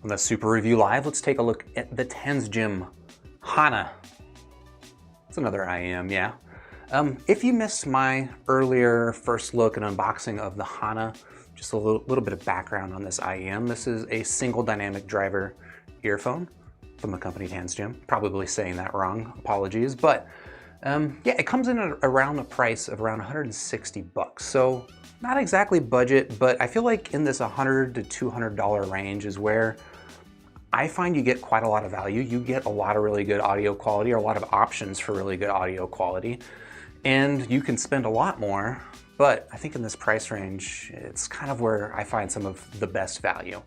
On the Super Review Live, let's take a look at the Tanchjim Hana. It's another IEM, yeah. If you missed my earlier first look and unboxing of the Hana, just a little bit of background on this IEM. This is a single dynamic driver earphone from the company Tanchjim. Probably saying that wrong, apologies. But yeah, it comes in at around a price of around 160 bucks. So not exactly budget, but I feel like in this $100 to $200 range is where I find you get quite a lot of value. You get a lot of really good audio quality, or a lot of options for really good audio quality. And you can spend a lot more, but I think in this price range, it's kind of where I find some of the best value.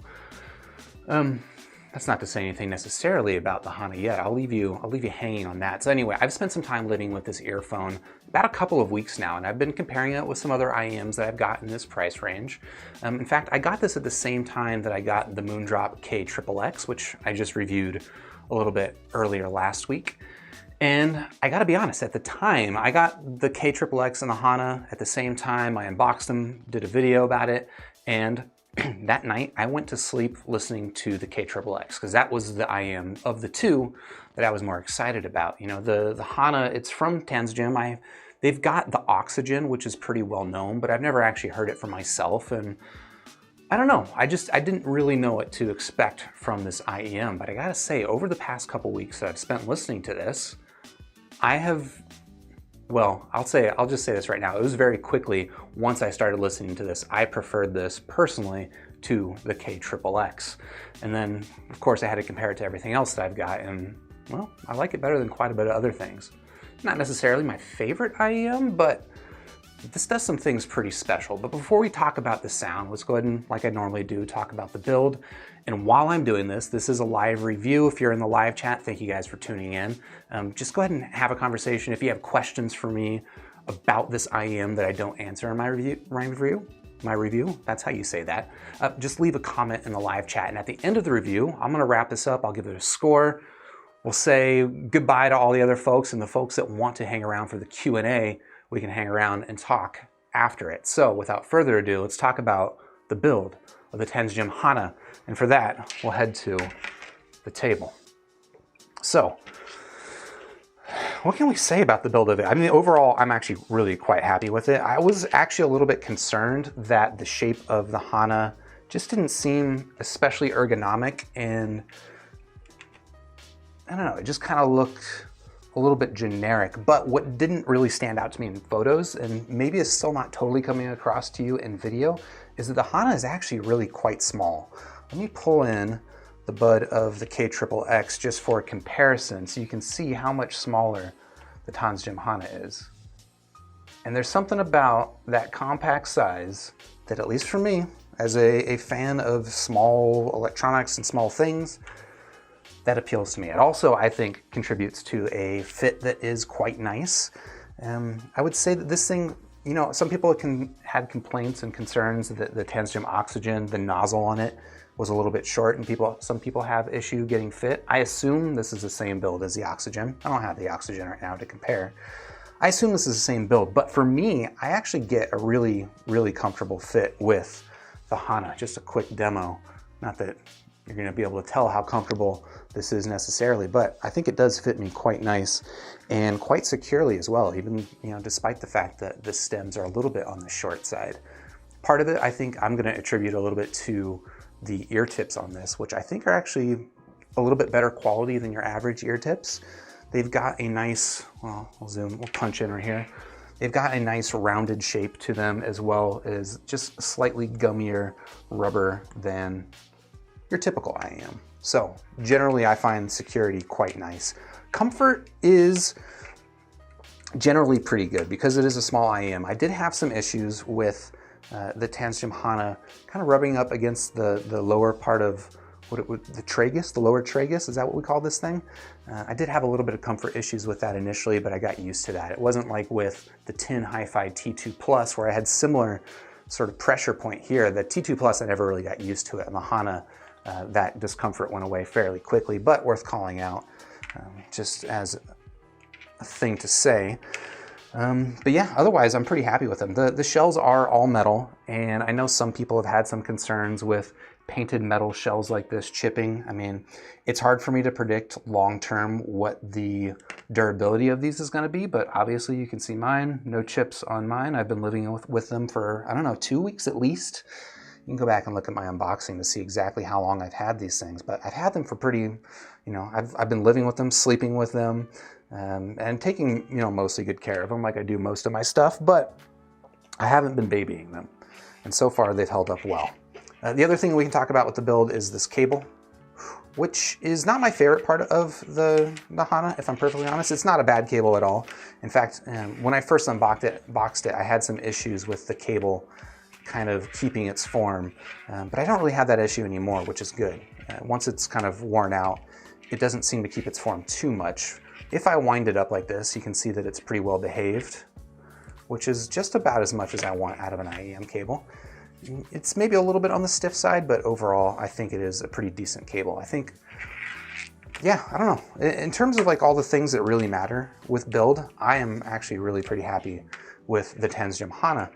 That's not to say anything necessarily about the Hana yet. I'll leave you hanging on that. So anyway, I've spent some time living with this earphone about a couple of weeks now, and I've been comparing it with some other IEMs that I've got in this price range. In fact, I got this at the same time that I got the Moondrop KXXX, which I just reviewed a little bit earlier last week. And I gotta be honest, at the time, I got the KXXX and the Hana at the same time. I unboxed them, did a video about it, and that night I went to sleep listening to the KXXX because that was the IEM of the two that I was more excited about. You know, the Hana, it's from Tanchjim. They've got the Oxygen, which is pretty well known, but I've never actually heard it for myself, and I don't know. I didn't really know what to expect from this IEM, but I gotta say, over the past couple weeks that I've spent listening to this, I have, well, I'll just say this right now. It was very quickly, once I started listening to this, I preferred this personally to the KXXX. And then, of course, I had to compare it to everything else that I've got, and, well, I like it better than quite a bit of other things. Not necessarily my favorite IEM, but this does some things pretty special. But before we talk about the sound, let's go ahead and, like I normally do, talk about the build. And while I'm doing this, this is a live review. If you're in the live chat, thank you guys for tuning in. Just go ahead and have a conversation. If you have questions for me about this IEM that I don't answer in my review, that's how you say that. Just leave a comment in the live chat. And at the end of the review, I'm gonna wrap this up. I'll give it a score. We'll say goodbye to all the other folks, and the folks that want to hang around for the Q&A, we can hang around and talk after it. So without further ado, let's talk about the build of the Tanchjim Hana. And for that, we'll head to the table. So, what can we say about the build of it? I mean, overall, I'm actually really quite happy with it. I was actually a little bit concerned that the shape of the Hana just didn't seem especially ergonomic, and I don't know, it just kind of looked a little bit generic. But what didn't really stand out to me in photos, and maybe is still not totally coming across to you in video, is that the Hana is actually really quite small. Let me pull in the bud of the KXXX just for comparison so you can see how much smaller the Tanchjim Hana is. And there's something about that compact size that, at least for me, as a fan of small electronics and small things, that appeals to me. It also, I think, contributes to a fit that is quite nice. I would say that this thing, you know, some people had complaints and concerns that the Tanchjim Oxygen, the nozzle on it, was a little bit short, and some people have issue getting fit. I assume this is the same build as the Oxygen. I don't have the Oxygen right now to compare. I assume this is the same build, but for me, I actually get a really, really comfortable fit with the Hana. Just a quick demo. Not that you're gonna be able to tell how comfortable this is necessarily, but I think it does fit me quite nice and quite securely as well, even, you know, despite the fact that the stems are a little bit on the short side. Part of it, I think I'm gonna attribute a little bit to the ear tips on this, which I think are actually a little bit better quality than your average ear tips. They've got a nice, well, we'll punch in right here. They've got a nice rounded shape to them, as well as just slightly gummier rubber than your typical IEM. So generally I find security quite nice. Comfort is generally pretty good because it is a small IEM. I did have some issues with the Tanchjim Hana kind of rubbing up against the lower part of the tragus, the lower tragus, is that what we call this thing? I did have a little bit of comfort issues with that initially, but I got used to that. It wasn't like with the Tin Hi-Fi T2 Plus where I had similar sort of pressure point here. The T2 Plus, I never really got used to it. And the Hana, that discomfort went away fairly quickly, but worth calling out just as a thing to say. But yeah, otherwise I'm pretty happy with them. The shells are all metal, and I know some people have had some concerns with painted metal shells like this chipping. I mean, it's hard for me to predict long-term what the durability of these is going to be, but obviously you can see mine, no chips on mine. I've been living with them for, I don't know, 2 weeks at least. You can go back and look at my unboxing to see exactly how long I've had these things, but I've had them for pretty, you know, I've been living with them, sleeping with them, and taking, you know, mostly good care of them like I do most of my stuff, but I haven't been babying them. And so far they've held up well. The other thing we can talk about with the build is this cable, which is not my favorite part of the Hana, if I'm perfectly honest. It's not a bad cable at all. In fact, when I first unboxed it, I had some issues with the cable kind of keeping its form, but I don't really have that issue anymore, which is good. Once it's kind of worn out, it doesn't seem to keep its form too much. If I wind it up like this, you can see that it's pretty well behaved, which is just about as much as I want out of an IEM cable. It's maybe a little bit on the stiff side, but overall, I think it is a pretty decent cable. I think, yeah, I don't know. In terms of like all the things that really matter with build, I am actually really pretty happy with the Tanchjim Hana.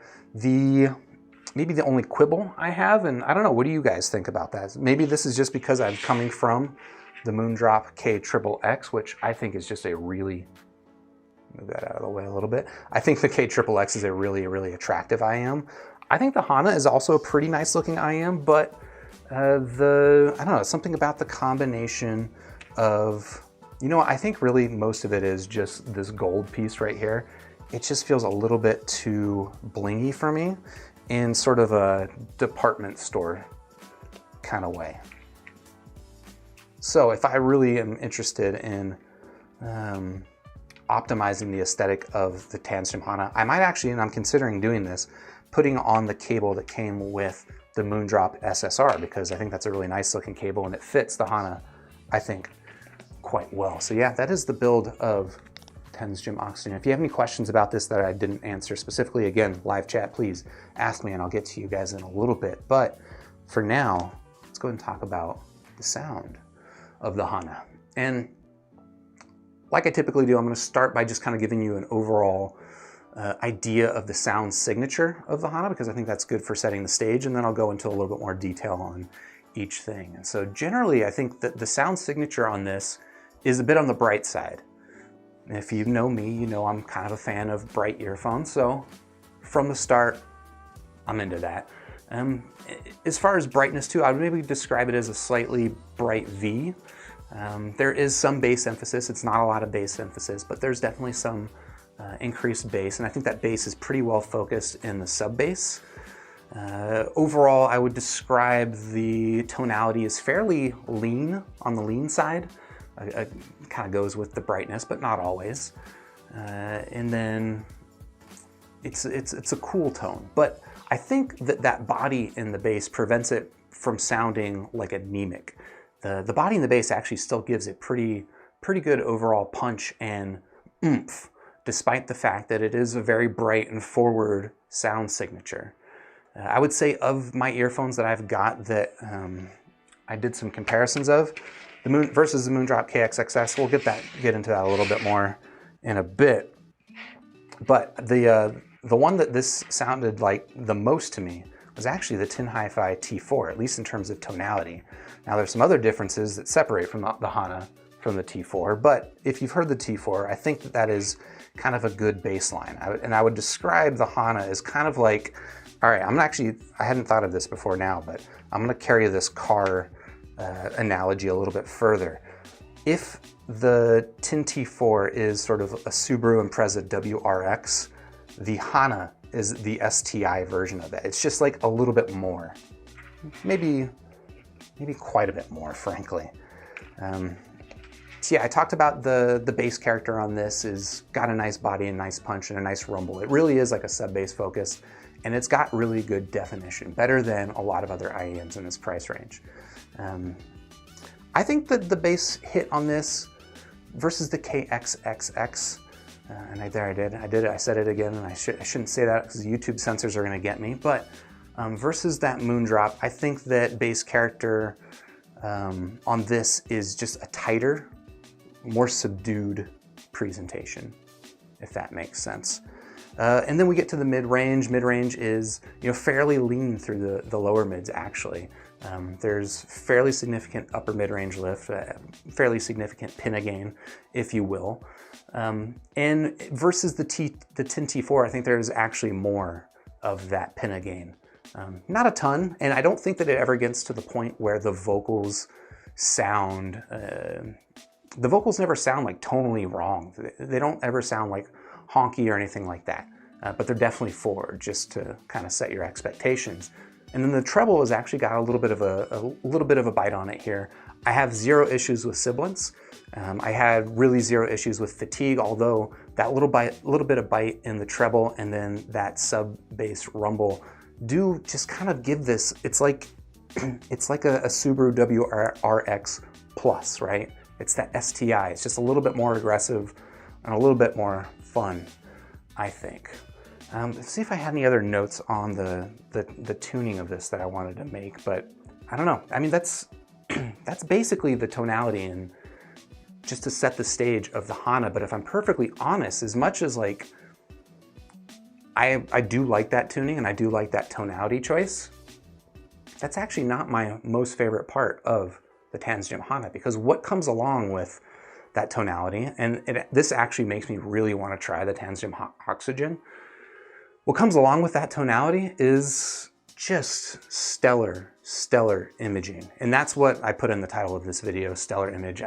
Maybe the only quibble I have, and I don't know, what do you guys think about that? Maybe this is just because I'm coming from the Moondrop KXXX, which I think is just a really, move that out of the way a little bit. I think the KXXX is a really, really attractive IEM. I think the Hana is also a pretty nice looking IEM, but I don't know, something about the combination of, you know, I think really most of it is just this gold piece right here. It just feels a little bit too blingy for me in sort of a department store kind of way. So if I really am interested in optimizing the aesthetic of the Tanchjim Hana, I might actually, and I'm considering doing this, putting on the cable that came with the Moondrop SSR, because I think that's a really nice looking cable and it fits the Hana, I think, quite well. So yeah, that is the build of Tanchjim Oxygen. If you have any questions about this that I didn't answer specifically, again, live chat, please ask me and I'll get to you guys in a little bit. But for now, let's go ahead and talk about the sound of the Hana. And like I typically do, I'm going to start by just kind of giving you an overall idea of the sound signature of the Hana, because I think that's good for setting the stage, and then I'll go into a little bit more detail on each thing. And so generally, I think that the sound signature on this is a bit on the bright side. And if you know me, you know I'm kind of a fan of bright earphones, so from the start, I'm into that. As far as brightness too, I would maybe describe it as a slightly bright V. There is some bass emphasis. It's not a lot of bass emphasis, but there's definitely some increased bass, and I think that bass is pretty well focused in the sub bass. Overall, I would describe the tonality as fairly lean, on the lean side. It kind of goes with the brightness, but not always. And then it's a cool tone, but I think that body in the bass prevents it from sounding like anemic. The body in the bass actually still gives it pretty good overall punch and oomph, despite the fact that it is a very bright and forward sound signature. I would say of my earphones that I've got that I did some comparisons of, versus the Moondrop KXXX, we'll get into that a little bit more in a bit. But the one that this sounded like the most to me was actually the Tanchjim Hana T4, at least in terms of tonality. Now there's some other differences that separate from the Hana from the T4, but if you've heard the T4, I think that is kind of a good baseline. And I would describe the Hana as kind of like, all right, I hadn't thought of this before now, but I'm gonna carry this car analogy a little bit further. If the Tin T4 is sort of a Subaru Impreza WRX, the Hana is the STi version of it. It's just like a little bit more, maybe quite a bit more, frankly. So yeah, I talked about the bass character on this is got a nice body and nice punch and a nice rumble. It really is like a sub bass focus, and it's got really good definition, better than a lot of other IEMs in this price range. I think that the bass hit on this versus the KXXX, and I said it again, and I shouldn't say that because the YouTube censors are gonna get me, but versus that Moondrop, I think that bass character on this is just a tighter, more subdued presentation, if that makes sense. And then we get to the mid-range. Mid-range is, fairly lean through the lower mids, actually. There's fairly significant upper mid-range lift, fairly significant pinna gain, if you will. And versus the Tin T4, I think there's actually more of that pinna gain. Not a ton, and I don't think that it ever gets to the point where the vocals sound, the vocals never sound like tonally wrong. They don't ever sound like honky or anything like that, but they're definitely forward, just to kind of set your expectations. And then the treble has actually got a little bit of a bite on it here. I have zero issues with sibilance. I had really zero issues with fatigue, although that little bit of bite in the treble and then that sub bass rumble do just kind of give this, it's like a Subaru WRX Plus, right? It's that STi. It's just a little bit more aggressive and a little bit more fun, I think. Let's see if I had any other notes on the tuning of this that I wanted to make, but I don't know. I mean, that's basically the tonality and just to set the stage of the Hana. But if I'm perfectly honest, as much as like I do like that tuning and I do like that tonality choice, that's actually not my most favorite part of the Tanchjim Hana, because what comes along with that tonality, and this actually makes me really want to try the Tanchjim Oxygen. What comes along with that tonality is just stellar imaging. And that's what I put in the title of this video, stellar image.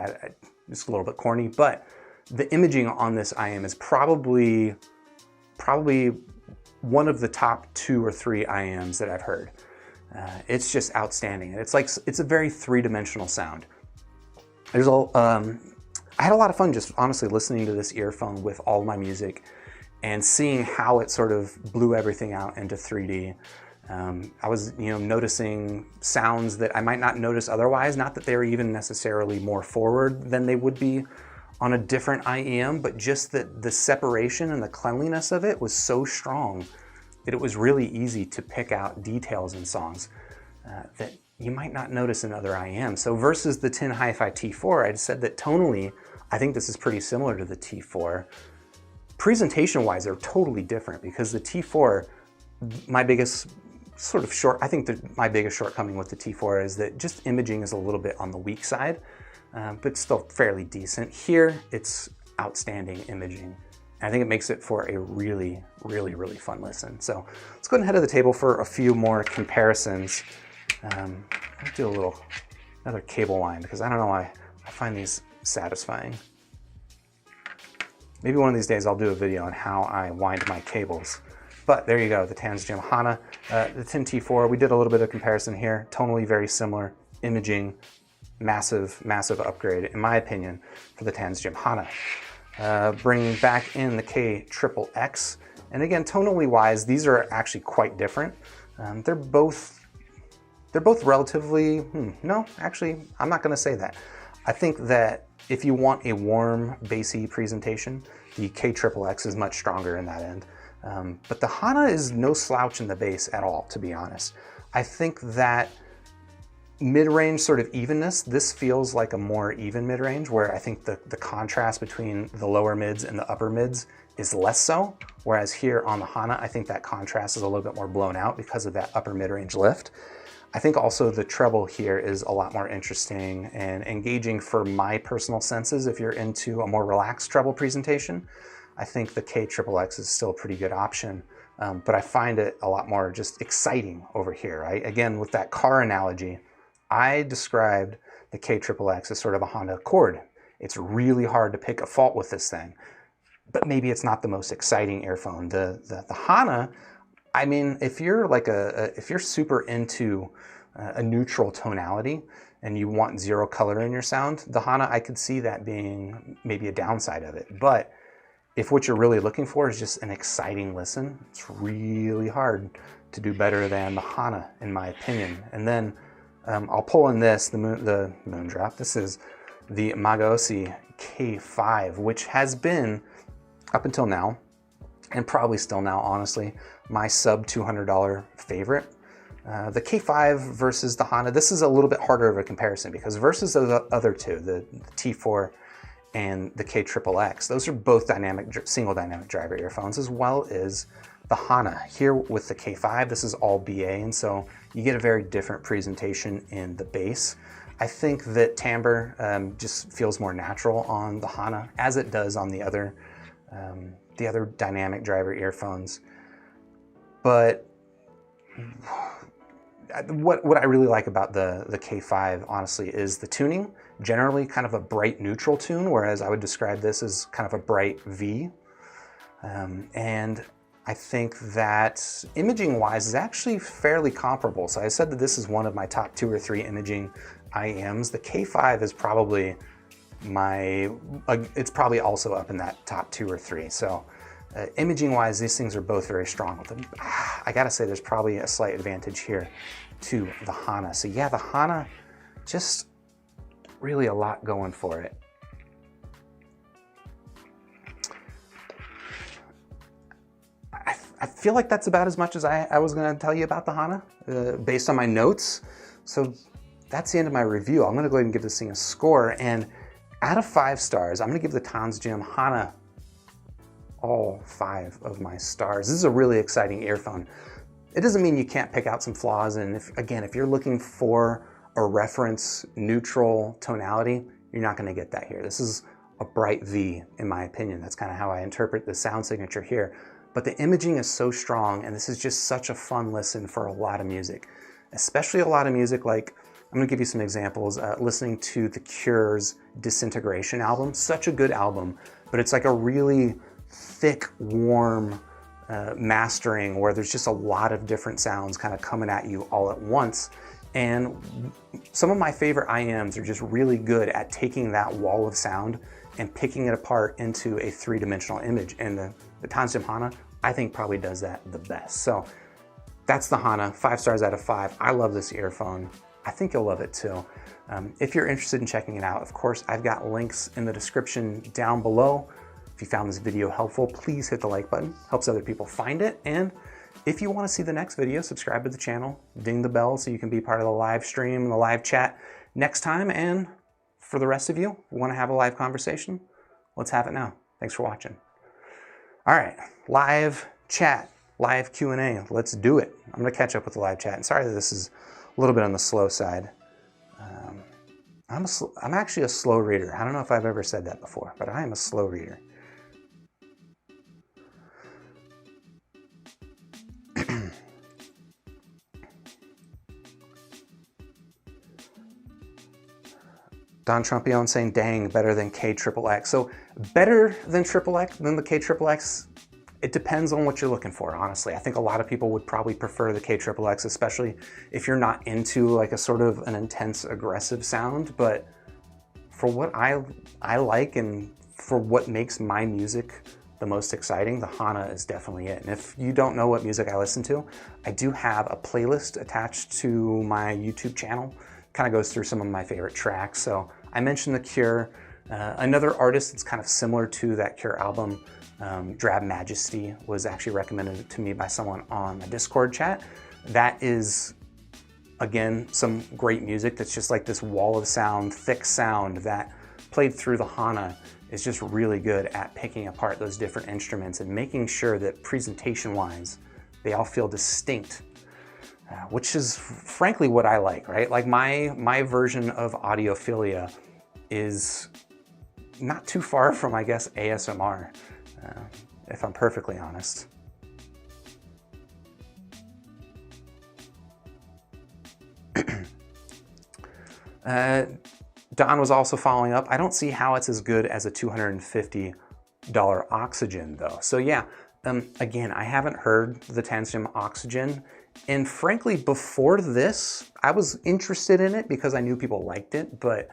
It's a little bit corny, but the imaging on this IEM is probably one of the top 2 or 3 IEMs that I've heard. It's just outstanding. It's a very three-dimensional sound. I had a lot of fun just honestly listening to this earphone with all my music and seeing how it sort of blew everything out into 3D. I was, noticing sounds that I might not notice otherwise. Not that they're even necessarily more forward than they would be on a different IEM, but just that the separation and the cleanliness of it was so strong that it was really easy to pick out details in songs that you might not notice in other IEMs. So versus the Tin Hi-Fi T4, I said that tonally, I think this is pretty similar to the T4. Presentation-wise, they're totally different because the T4, my biggest my biggest shortcoming with the T4 is that just imaging is a little bit on the weak side, but still fairly decent. Here, it's outstanding imaging. And I think it makes it for a really fun listen. So let's go ahead and head to the table for a few more comparisons. Let's do another cable line because I don't know why I find these satisfying. Maybe one of these days I'll do a video on how I wind my cables. But there you go, the Tanchjim Hana, the Tin T4. We did a little bit of comparison here. Tonally very similar, imaging, massive upgrade in my opinion for the Tanchjim Hana. Bringing back in the KXXX, and again, tonally wise, these are actually quite different. They're both relatively, no, actually, I'm not gonna say that. I think that if you want a warm, bassy presentation, the KXXX is much stronger in that end. But the Hana is no slouch in the bass at all, to be honest. I think that mid-range sort of evenness, this feels like a more even mid-range, where I think the contrast between the lower mids and the upper mids is less so, whereas here on the Hana, I think that contrast is a little bit more blown out because of that upper mid-range lift. I think also the treble here is a lot more interesting and engaging for my personal senses. If you're into a more relaxed treble presentation, I think the KXXX is still a pretty good option, but I find it a lot more just exciting over here. Again, with that car analogy, I described the KXXX as sort of a Honda Accord. It's really hard to pick a fault with this thing, but maybe it's not the most exciting earphone. The Hana, I mean, if you're super into a neutral tonality and you want zero color in your sound, the Hana, I could see that being maybe a downside of it. But if what you're really looking for is just an exciting listen, it's really hard to do better than the Hana, in my opinion. And then I'll pull in this, the Moondrop. This is the Magaosi K5, which has been, up until now, and probably still now, honestly, my sub $200 favorite. The K5 versus the Hana, this is a little bit harder of a comparison because versus the other two, the T4 and the KXXX, those are both single dynamic driver earphones, as well as the Hana. Here with the K5, this is all BA, and so you get a very different presentation in the bass. I think that timbre just feels more natural on the Hana, as it does on the other dynamic driver earphones. But what I really like about the K5, honestly, is the tuning. Generally kind of a bright neutral tune, whereas I would describe this as kind of a bright V. And I think that imaging-wise is actually fairly comparable. So I said that this is one of my top 2 or 3 imaging IEMs. The K5 is probably it's probably also up in that top 2 or 3. So imaging-wise, these things are both very strong. I gotta say, there's probably a slight advantage here to the Hana. So yeah, the Hana, just really a lot going for it. I feel like that's about as much as I was gonna tell you about the Hana, based on my notes. So that's the end of my review. I'm gonna go ahead and give this thing a score, and out of 5 stars, I'm gonna give the Tanchjim Hana all 5 of my stars. This is a really exciting earphone. It doesn't mean you can't pick out some flaws, and if you're looking for a reference neutral tonality, you're not gonna get that here. This is a bright V, in my opinion. That's kind of how I interpret the sound signature here. But the imaging is so strong, and this is just such a fun listen for a lot of music, especially a lot of music like, I'm gonna give you some examples. Listening to The Cure's Disintegration album, such a good album, but it's like a really thick, warm mastering where there's just a lot of different sounds kind of coming at you all at once. And some of my favorite IEMs are just really good at taking that wall of sound and picking it apart into a 3-dimensional image. And the Tanchjim Hana, I think, probably does that the best. So that's the Hana, 5 stars out of 5. I love this earphone. I think you'll love it too. If you're interested in checking it out, of course, I've got links in the description down below. If you found this video helpful, please hit the like button. Helps other people find it. And if you want to see the next video, subscribe to the channel, ding the bell so you can be part of the live stream, the live chat next time. And for the rest of you, if you want to have a live conversation, let's have it now. Thanks for watching. All right, live chat, live Q&A. Let's do it. I'm going to catch up with the live chat. And sorry that this is a little bit on the slow side. I'm actually a slow reader. I don't know if I've ever said that before, but I am a slow reader. Don Trumpion saying, dang, better than KXXX. So better than than the KXXX, it depends on what you're looking for, honestly. I think a lot of people would probably prefer the KXXX, especially if you're not into like a sort of an intense, aggressive sound. But for what I like and for what makes my music the most exciting, the Hana is definitely it. And if you don't know what music I listen to, I do have a playlist attached to my YouTube channel. Kind of goes through some of my favorite tracks. So I mentioned The Cure. Another artist that's kind of similar to that Cure album, Drab Majesty, was actually recommended to me by someone on the Discord chat. That is, again, some great music that's just like this wall of sound, thick sound that played through the Hana is just really good at picking apart those different instruments and making sure that presentation-wise, they all feel distinct. Which is frankly what I like, right? Like my version of audiophilia is not too far from, I guess, ASMR, if I'm perfectly honest. Don was also following up. I don't see how it's as good as a $250 Oxygen though. So yeah, again, I haven't heard the Tanchjim Oxygen. And frankly, before this, I was interested in it because I knew people liked it, but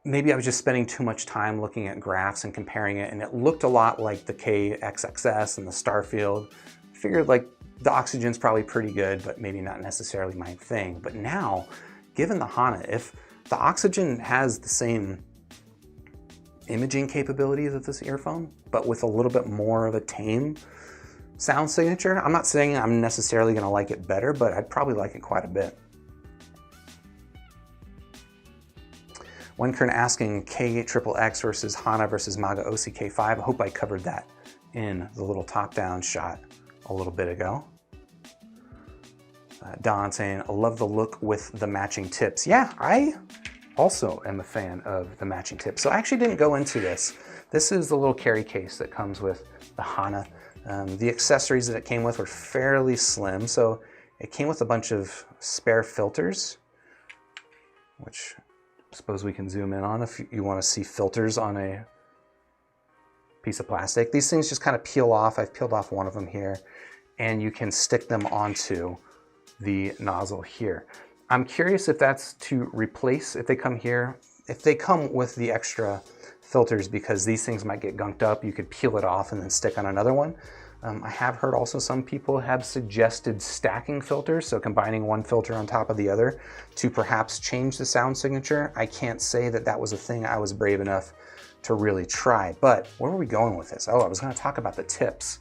maybe I was just spending too much time looking at graphs and comparing it, and it looked a lot like the KXXS and the Starfield. I figured like the Oxygen's probably pretty good, but maybe not necessarily my thing. But now, given the Hana, if the Oxygen has the same imaging capabilities of this earphone, but with a little bit more of a tame sound signature, I'm not saying I'm necessarily going to like it better, but I'd probably like it quite a bit. One Kern asking KXXX versus Hana versus Magaosi K5. I hope I covered that in the little top-down shot a little bit ago. Don saying, I love the look with the matching tips. Yeah, I also am a fan of the matching tips. So I actually didn't go into this. This is the little carry case that comes with the Hana. The accessories that it came with were fairly slim. So it came with a bunch of spare filters, which I suppose we can zoom in on if you want to see filters on a piece of plastic. These things just kind of peel off. I've peeled off one of them here, and you can stick them onto the nozzle here. I'm curious if that's to replace, if they come here, if they come with the extra filters, because these things might get gunked up. You could peel it off and then stick on another one. I have heard also some people have suggested stacking filters, so combining one filter on top of the other to perhaps change the sound signature. I can't say that that was a thing I was brave enough to really try, but where were we going with this? Oh, I was going to talk about the tips.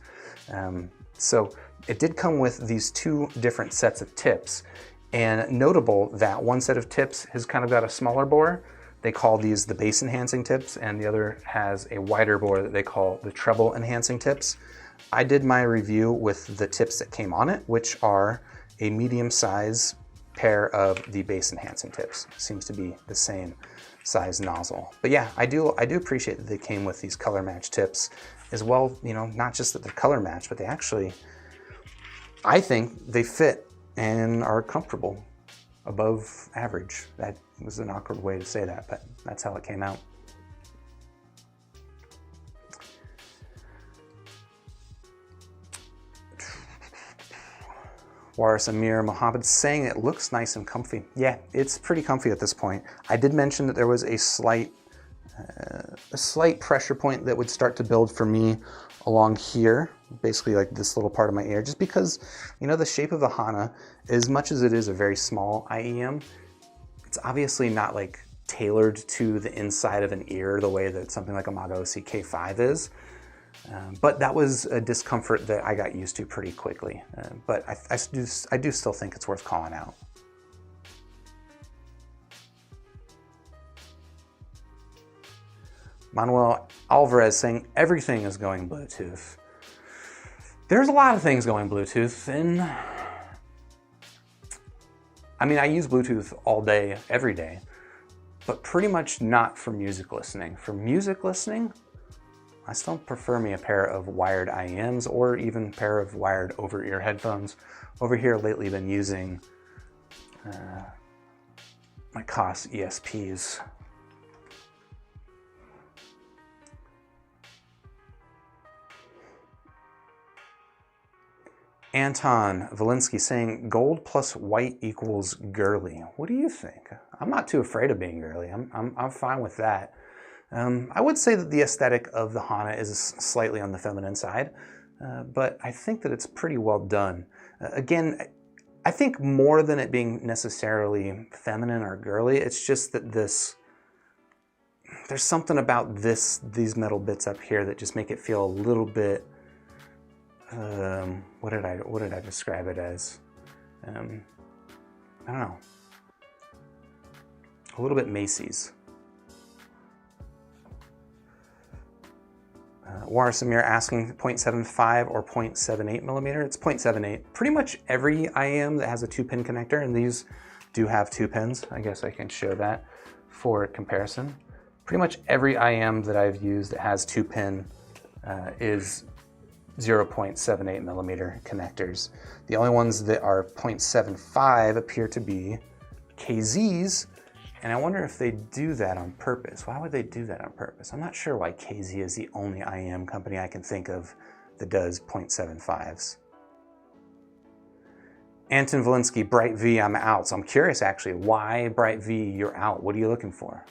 So it did come with these two different sets of tips, and notable that one set of tips has kind of got a smaller bore. They call these the bass enhancing tips, and the other has a wider bore that they call the treble enhancing tips. I did my review with the tips that came on it, which are a medium size pair of the bass enhancing tips. Seems to be the same size nozzle. But yeah, I do appreciate that they came with these color match tips as well. You know, not just that they're color match, but they actually, I think they fit and are comfortable, above average. That was an awkward way to say that, but that's how it came out. Waris Amir Mohammed saying it looks nice and comfy. Yeah, it's pretty comfy at this point. I did mention that there was a slight pressure point that would start to build for me along here, basically like this little part of my ear, just because, you know, the shape of the Hana, as much as it is a very small IEM, it's obviously not like tailored to the inside of an ear the way that something like a Magaosi K5 is. But that was a discomfort that I got used to pretty quickly. But I do still think it's worth calling out. Manuel Alvarez saying everything is going Bluetooth. There's a lot of things going Bluetooth, and I mean, I use Bluetooth all day, every day, but pretty much not for music listening. For music listening, I still prefer me a pair of wired IEMs or even a pair of wired over-ear headphones. Over here lately been using my COS ESPs. Anton Valinsky saying gold plus white equals girly. What do you think? I'm not too afraid of being girly. I'm fine with that. I would say that the aesthetic of the Hana is slightly on the feminine side, but I think that it's pretty well done. Again, I think more than it being necessarily feminine or girly, it's just that there's something about these metal bits up here that just make it feel a little bit, what did I describe it as? I don't know. A little bit Macy's. Warasamir asking 0.75 or 0.78 millimeter. It's 0.78. Pretty much every IEM that has a 2-pin connector, and these do have 2 pins. I guess I can show that for comparison. Pretty much every IEM that I've used that has 2-pin is 0.78 millimeter connectors. The only ones that are 0.75 appear to be KZs, and I wonder if they do that on purpose. Why would they do that on purpose? I'm not sure why KZ is the only IEM company I can think of that does 0.75s. Anton Valinsky, Bright V, I'm out. So I'm curious actually, why Bright V, you're out? What are you looking for?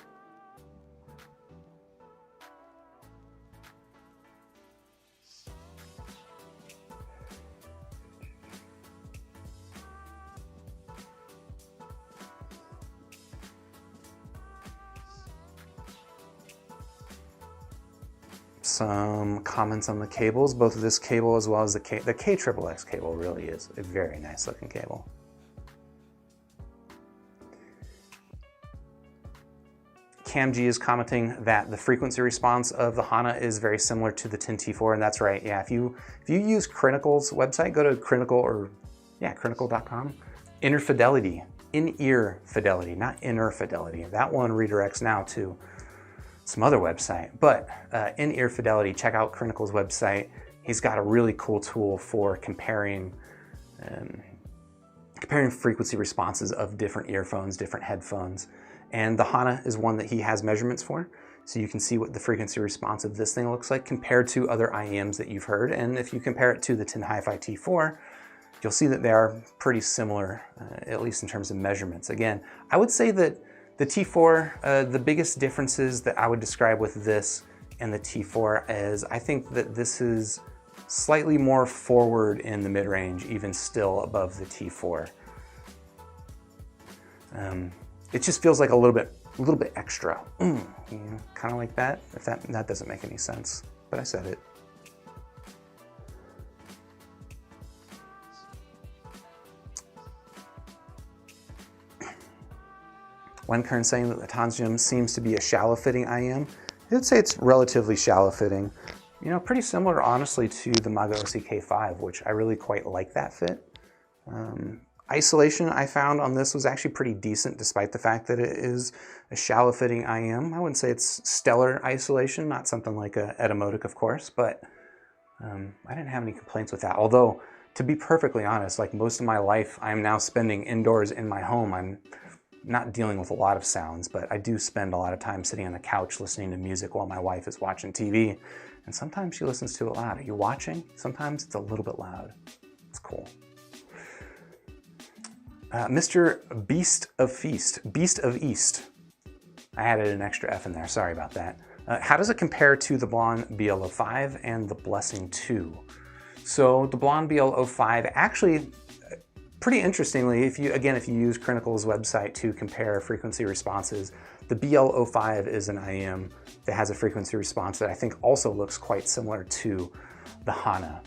Some comments on the cables, both of this cable as well as the KXXX cable really is a very nice looking cable. Cam G is commenting that the frequency response of the Hana is very similar to the Tin T4, and that's right. Yeah, if you use Crinical's website, go to crinical.com. In-ear fidelity, not inner fidelity. That one redirects now to some other website, but in-ear fidelity, check out Crinical's website. He's got a really cool tool for comparing frequency responses of different earphones, different headphones. And the Hana is one that he has measurements for. So you can see what the frequency response of this thing looks like compared to other IEMs that you've heard. And if you compare it to the Tin Hi-Fi T4, you'll see that they are pretty similar, at least in terms of measurements. Again, I would say that the T4, the biggest differences that I would describe with this and the T4 is I think that this is slightly more forward in the mid-range, even still above the T4. It just feels like a little bit extra, kind of like that. If that doesn't make any sense, but I said it. Wenkern saying that the Tanchjim seems to be a shallow-fitting IEM. I'd say it's relatively shallow-fitting. You know, pretty similar, honestly, to the Magaosi K5, which I really quite like that fit. Isolation I found on this was actually pretty decent, despite the fact that it is a shallow-fitting IEM. I wouldn't say it's stellar isolation, not something like a Etymotic, of course, but I didn't have any complaints with that. Although, to be perfectly honest, like most of my life, I'm now spending indoors in my home. I'm not dealing with a lot of sounds, but I do spend a lot of time sitting on the couch listening to music while my wife is watching TV, and sometimes she listens to it loud. Are you watching? Sometimes it's a little bit loud. It's cool. Mr. Beast of East. I added an extra F in there, sorry about that. How does it compare to the Blonde BL05 and the Blessing 2? So the Blonde BL05 actually, pretty interestingly, if you use Crinical's website to compare frequency responses, the BL05 is an IEM that has a frequency response that I think also looks quite similar to the Hana.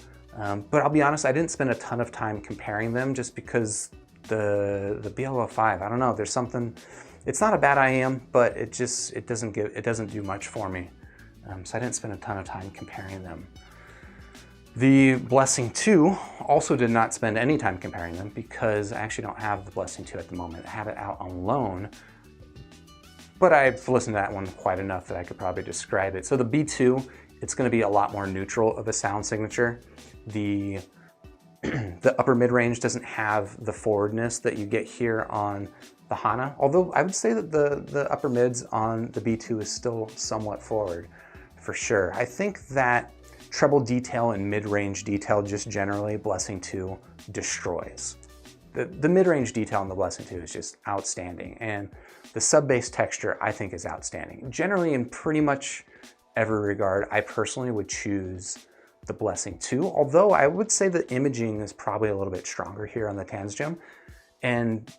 But I'll be honest, I didn't spend a ton of time comparing them just because the BL05, I don't know, there's something, it's not a bad IEM, but it doesn't do much for me. So I didn't spend a ton of time comparing them. The Blessing 2 also did not spend any time comparing them because I actually don't have the Blessing 2 at the moment. I have it out on loan, but I've listened to that one quite enough that I could probably describe it. So the B2, it's going to be a lot more neutral of a sound signature. The upper mid-range doesn't have the forwardness that you get here on the Hana, although I would say that the upper mids on the B2 is still somewhat forward, for sure. I think that treble detail and mid-range detail just generally, Blessing 2 destroys. The mid-range detail on the Blessing 2 is just outstanding, and the sub-bass texture I think is outstanding. Generally, in pretty much every regard, I personally would choose the Blessing 2, although I would say the imaging is probably a little bit stronger here on the Tanchjim. And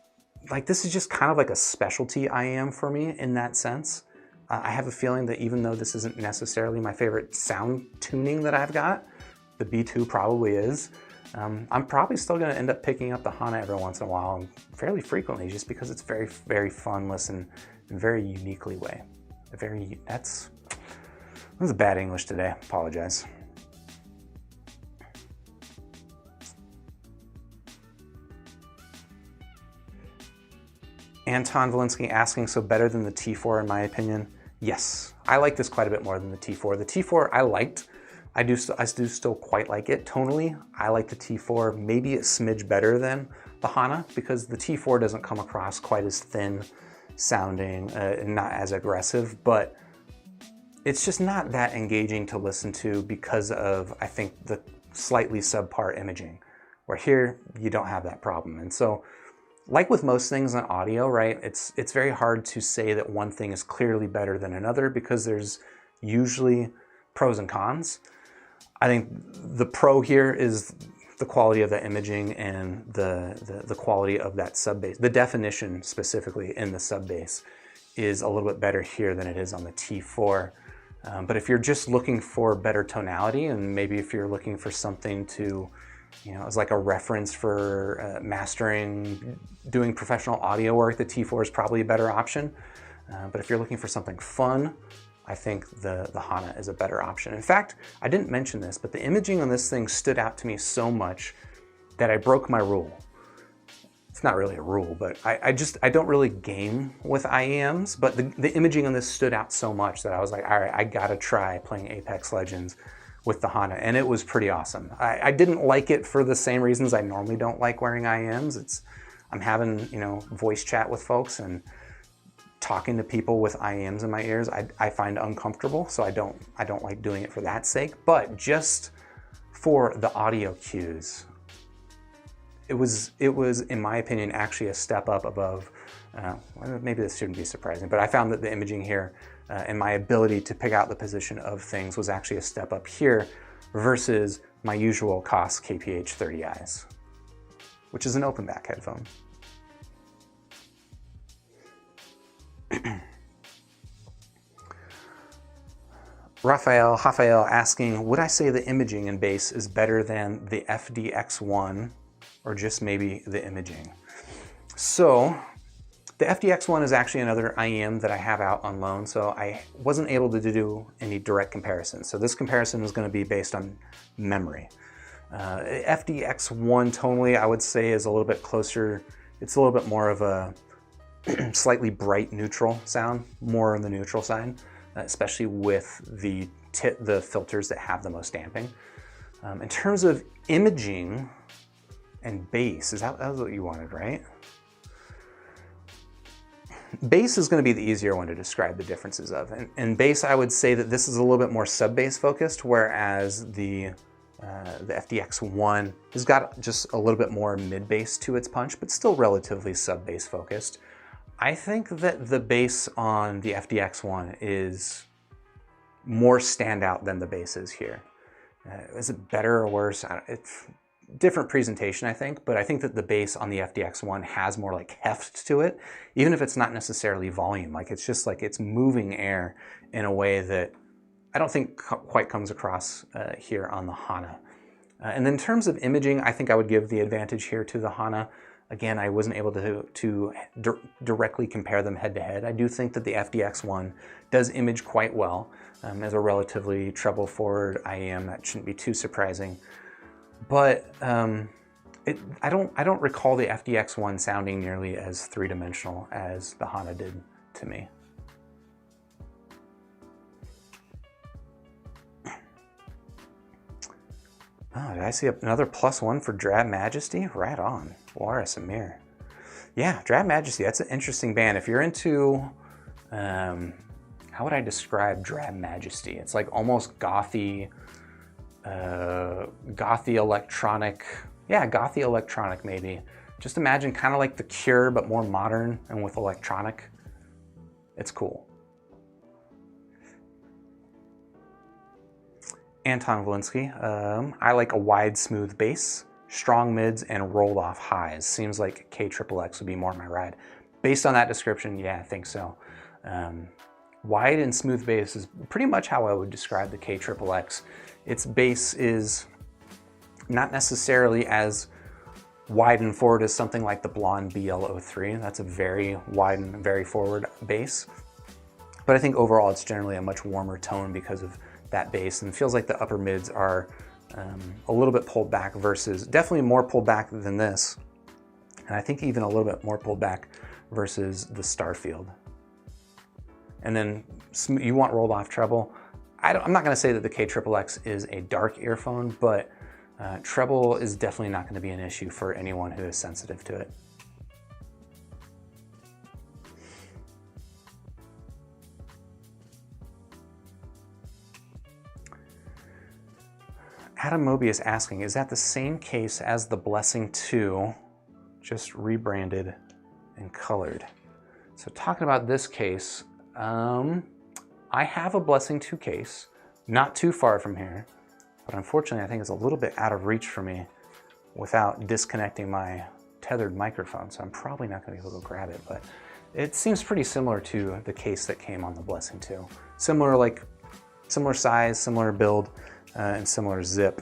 like, this is just kind of like a specialty IEM for me in that sense. I have a feeling that even though this isn't necessarily my favorite sound tuning that I've got, the B2 probably is. I'm probably still gonna end up picking up the Hana every once in a while, and fairly frequently, just because it's very, very fun listen in a very uniquely way. That was a bad English today, apologize. Anton Valinsky asking, so better than the T4 in my opinion? Yes, I like this quite a bit more than the T4. The T4 I liked, I do still quite like it. Tonally, I like the T4 maybe a smidge better than the Hana because the T4 doesn't come across quite as thin sounding and not as aggressive, but it's just not that engaging to listen to because of, I think, the slightly subpar imaging, where here you don't have that problem. And so, like with most things in audio, right, it's very hard to say that one thing is clearly better than another because there's usually pros and cons. I think the pro here is the quality of the imaging and the quality of that sub-bass. The definition specifically in the sub-bass is a little bit better here than it is on the T4. But if you're just looking for better tonality, and maybe if you're looking for something to, you know, as like a reference for mastering, doing professional audio work, the T4 is probably a better option. But if you're looking for something fun, I think the Hana is a better option. In fact, I didn't mention this, but the imaging on this thing stood out to me so much that I broke my rule. It's not really a rule, but I don't really game with IEMs, but the imaging on this stood out so much that I was like, all right, I gotta try playing Apex Legends with the Hana, and it was pretty awesome. I didn't like it for the same reasons I normally don't like wearing IEMs. I'm having, you know, voice chat with folks and talking to people with IEMs in my ears, I find uncomfortable, so I don't like doing it for that sake. But just for the audio cues, it was in my opinion actually a step up above. Maybe this shouldn't be surprising, but I found that the imaging here and my ability to pick out the position of things was actually a step up here versus my usual COS KPH30Is, which is an open back headphone. Rafael asking, would I say the imaging in bass is better than the FDX1 or just maybe the imaging? So the FDX1 is actually another IEM that I have out on loan, so I wasn't able to do any direct comparison. So this comparison is going to be based on memory. FDX1 tonally, I would say, is a little bit closer. It's a little bit more of a slightly bright neutral sound, more on the neutral side, especially with the filters that have the most damping. In terms of imaging and bass, that was what you wanted, right? Bass is going to be the easier one to describe the differences of. And bass, I would say that this is a little bit more sub-bass focused, whereas the FDX1 has got just a little bit more mid-bass to its punch, but still relatively sub-bass focused. I think that the bass on the FDX1 is more standout than the bass is here. Is it better or worse? It's different presentation, I think, but I think that the bass on the FDX1 has more like heft to it, even if it's not necessarily volume. Like it's just like it's moving air in a way that I don't think quite comes across here on the Hana. And then in terms of imaging, I think I would give the advantage here to the Hana. Again, I wasn't able to directly compare them head to head. I do think that the FDX1 does image quite well as a relatively treble forward IEM. That shouldn't be too surprising. But I don't recall the FDX1 sounding nearly as three-dimensional as the Hana did to me. Oh, did I see another +1 for Drab Majesty? Right on. Laura Samir. Yeah, Drab Majesty, that's an interesting band. If you're into, how would I describe Drab Majesty? It's like almost gothy electronic. Yeah, gothy electronic maybe. Just imagine kind of like The Cure, but more modern and with electronic. It's cool. Anton Valinsky, I like a wide, smooth bass, strong mids, and rolled off highs. Seems like KXXX would be more my ride. Based on that description, yeah, I think so. Wide and smooth bass is pretty much how I would describe the KXXX. Its bass is not necessarily as wide and forward as something like the Blonde BL03. That's a very wide and very forward bass. But I think overall it's generally a much warmer tone because of that bass, and it feels like the upper mids are a little bit pulled back versus, definitely more pulled back than this, and I think even a little bit more pulled back versus the Starfield. And then you want rolled off treble. I'm not going to say that the KXXX is a dark earphone, but treble is definitely not going to be an issue for anyone who is sensitive to it. Adam Mobius asking, is that the same case as the Blessing 2, just rebranded and colored? So talking about this case, I have a Blessing 2 case, not too far from here, but unfortunately I think it's a little bit out of reach for me without disconnecting my tethered microphone, so I'm probably not going to be able to grab it, but it seems pretty similar to the case that came on the Blessing 2. Similar size, similar build, and similar zip.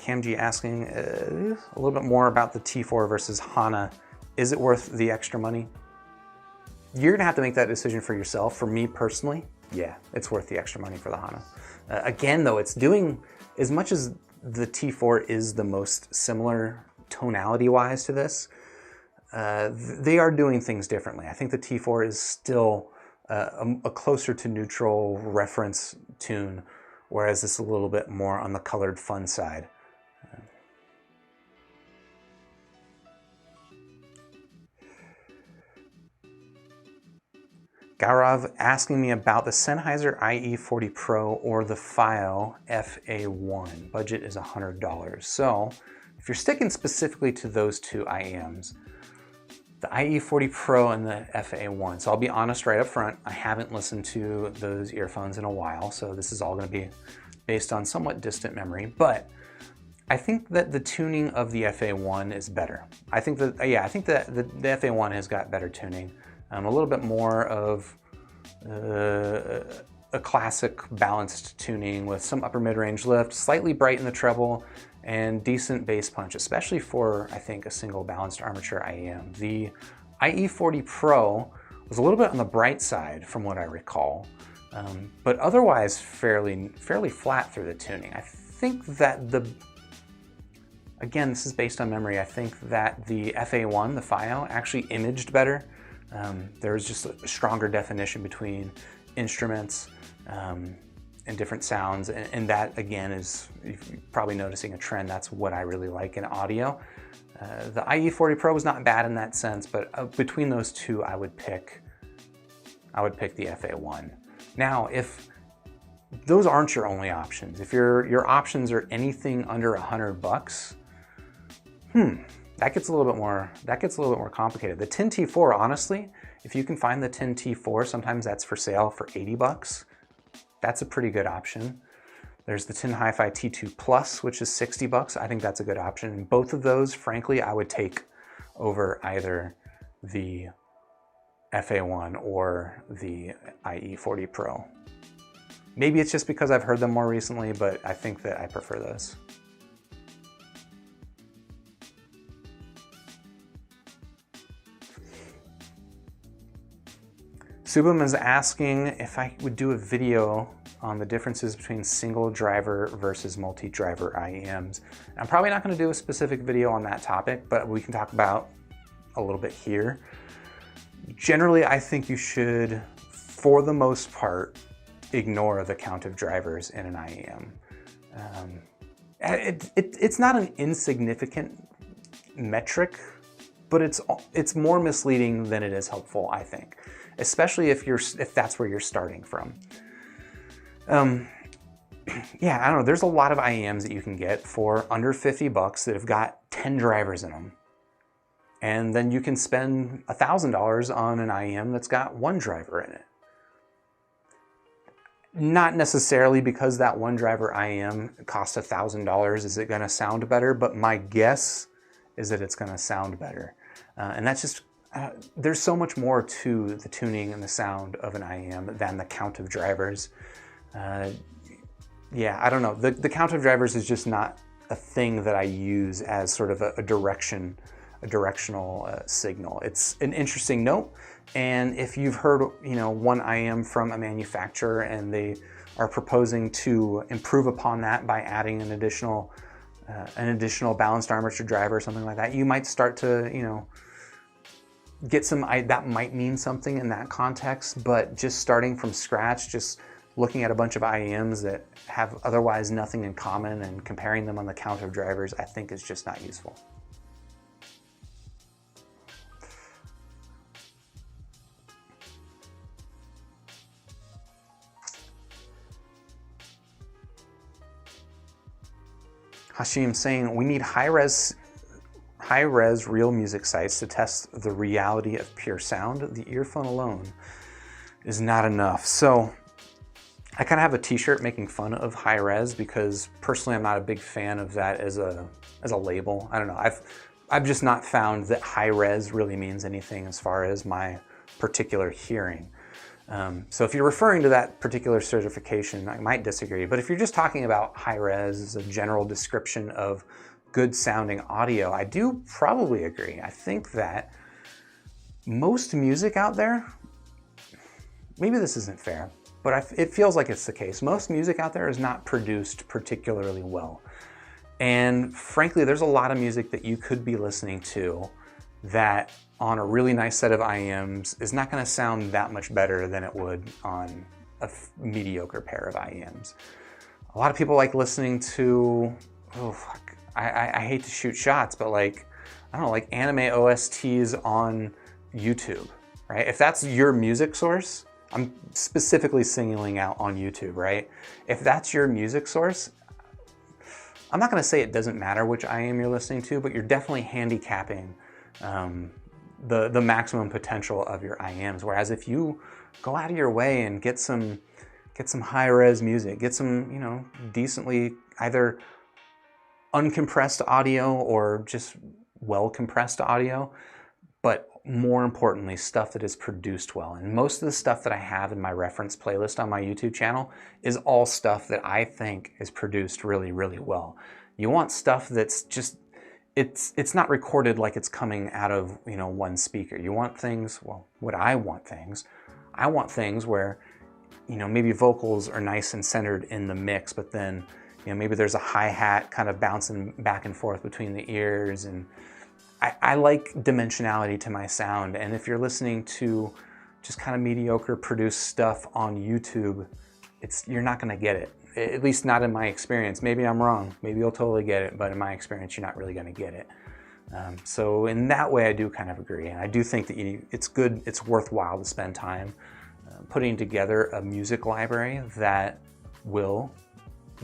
Cam G asking a little bit more about the T4 versus Hana. Is it worth the extra money? You're gonna have to make that decision for yourself. For me personally, yeah, it's worth the extra money for the Hana. Again though, it's doing, as much as the T4 is the most similar tonality-wise to this, they are doing things differently. I think the T4 is still a closer to neutral reference tune, whereas this is a little bit more on the colored fun side. Gaurav asking me about the Sennheiser IE40 Pro or the FiO FA1. Budget is $100. So if you're sticking specifically to those two IEMs, the IE40 Pro and the FA1. So I'll be honest right up front, I haven't listened to those earphones in a while, so this is all going to be based on somewhat distant memory, but I think that the tuning of the FA1 is better. I think that, yeah, I think that the FA1 has got better tuning. A little bit more of a classic balanced tuning with some upper mid-range lift, slightly bright in the treble, and decent bass punch, especially for, I think, a single balanced armature IEM. The IE40 Pro was a little bit on the bright side from what I recall, but otherwise fairly flat through the tuning. I think that again, this is based on memory, I think that the FA1, the FiO, actually imaged better. There was just a stronger definition between instruments and different sounds, and that again is, you're probably noticing a trend, that's what I really like in audio. The IE40 Pro was not bad in that sense, but between those two I would pick the FA1. Now, if those aren't your only options, if your options are anything under $100, that gets a little bit more complicated. The Tin T4, honestly, if you can find the Tin T4, sometimes that's for sale for $80. That's a pretty good option. There's the Tin Hi-Fi T2 Plus, which is $60. I think that's a good option. And both of those, frankly, I would take over either the FA1 or the IE40 Pro. Maybe it's just because I've heard them more recently, but I think that I prefer those. Subham is asking if I would do a video on the differences between single driver versus multi-driver IEMs. I'm probably not going to do a specific video on that topic, but we can talk about a little bit here. Generally, I think you should, for the most part, ignore the count of drivers in an IEM. It's not an insignificant metric, but it's more misleading than it is helpful, I think, especially if that's where you're starting from. Yeah, I don't know. There's a lot of IEMs that you can get for under $50 that have got 10 drivers in them, and then you can spend $1,000 on an IEM that's got 1 driver in it. Not necessarily because that 1 driver IEM costs $1,000 is it going to sound better, but my guess is that it's going to sound better. And that's just, there's so much more to the tuning and the sound of an IEM than the count of drivers. Yeah, I don't know. The count of drivers is just not a thing that I use as sort of a directional signal. It's an interesting note. And if you've heard, one IEM from a manufacturer and they are proposing to improve upon that by adding an additional balanced armature driver or something like that, you might start to, get some, that might mean something in that context, but just starting from scratch, just looking at a bunch of IEMs that have otherwise nothing in common and comparing them on the count of drivers, I think is just not useful. Hashim saying, we need high-res real music sites to test the reality of pure sound. The earphone alone is not enough. So I kind of have a t-shirt making fun of high-res because personally I'm not a big fan of that as a label. I don't know. I've just not found that high-res really means anything as far as my particular hearing. So if you're referring to that particular certification, I might disagree. But if you're just talking about high res as a general description of good sounding audio, I do probably agree. I think that most music out there, maybe this isn't fair, but it feels like it's the case. Most music out there is not produced particularly well. And frankly, there's a lot of music that you could be listening to that on a really nice set of IEMs is not going to sound that much better than it would on a mediocre pair of IEMs. A lot of people like listening to, I hate to shoot shots, but like, I don't know, like anime OSTs on YouTube, right? If that's your music source, I'm specifically singling out on YouTube, right? If that's your music source, I'm not going to say it doesn't matter which IEM you're listening to, but you're definitely handicapping the maximum potential of your IEMs. Whereas if you go out of your way and get some high-res music, get some, you know, decently either uncompressed audio or just well-compressed audio, but more importantly, stuff that is produced well. And most of the stuff that I have in my reference playlist on my YouTube channel is all stuff that I think is produced really, really well. You want stuff that's just, it's not recorded like it's coming out of, you know, one speaker. You want things, well, I want things where, you know, maybe vocals are nice and centered in the mix, but then, you know, maybe there's a hi-hat kind of bouncing back and forth between the ears, and I like dimensionality to my sound. And if you're listening to just kind of mediocre produced stuff on YouTube, you're not going to get it. At least not in my experience. Maybe I'm wrong. Maybe you'll totally get it, but in my experience, you're not really going to get it. So in that way, I do kind of agree. And I do think that it's good, it's worthwhile to spend time putting together a music library that will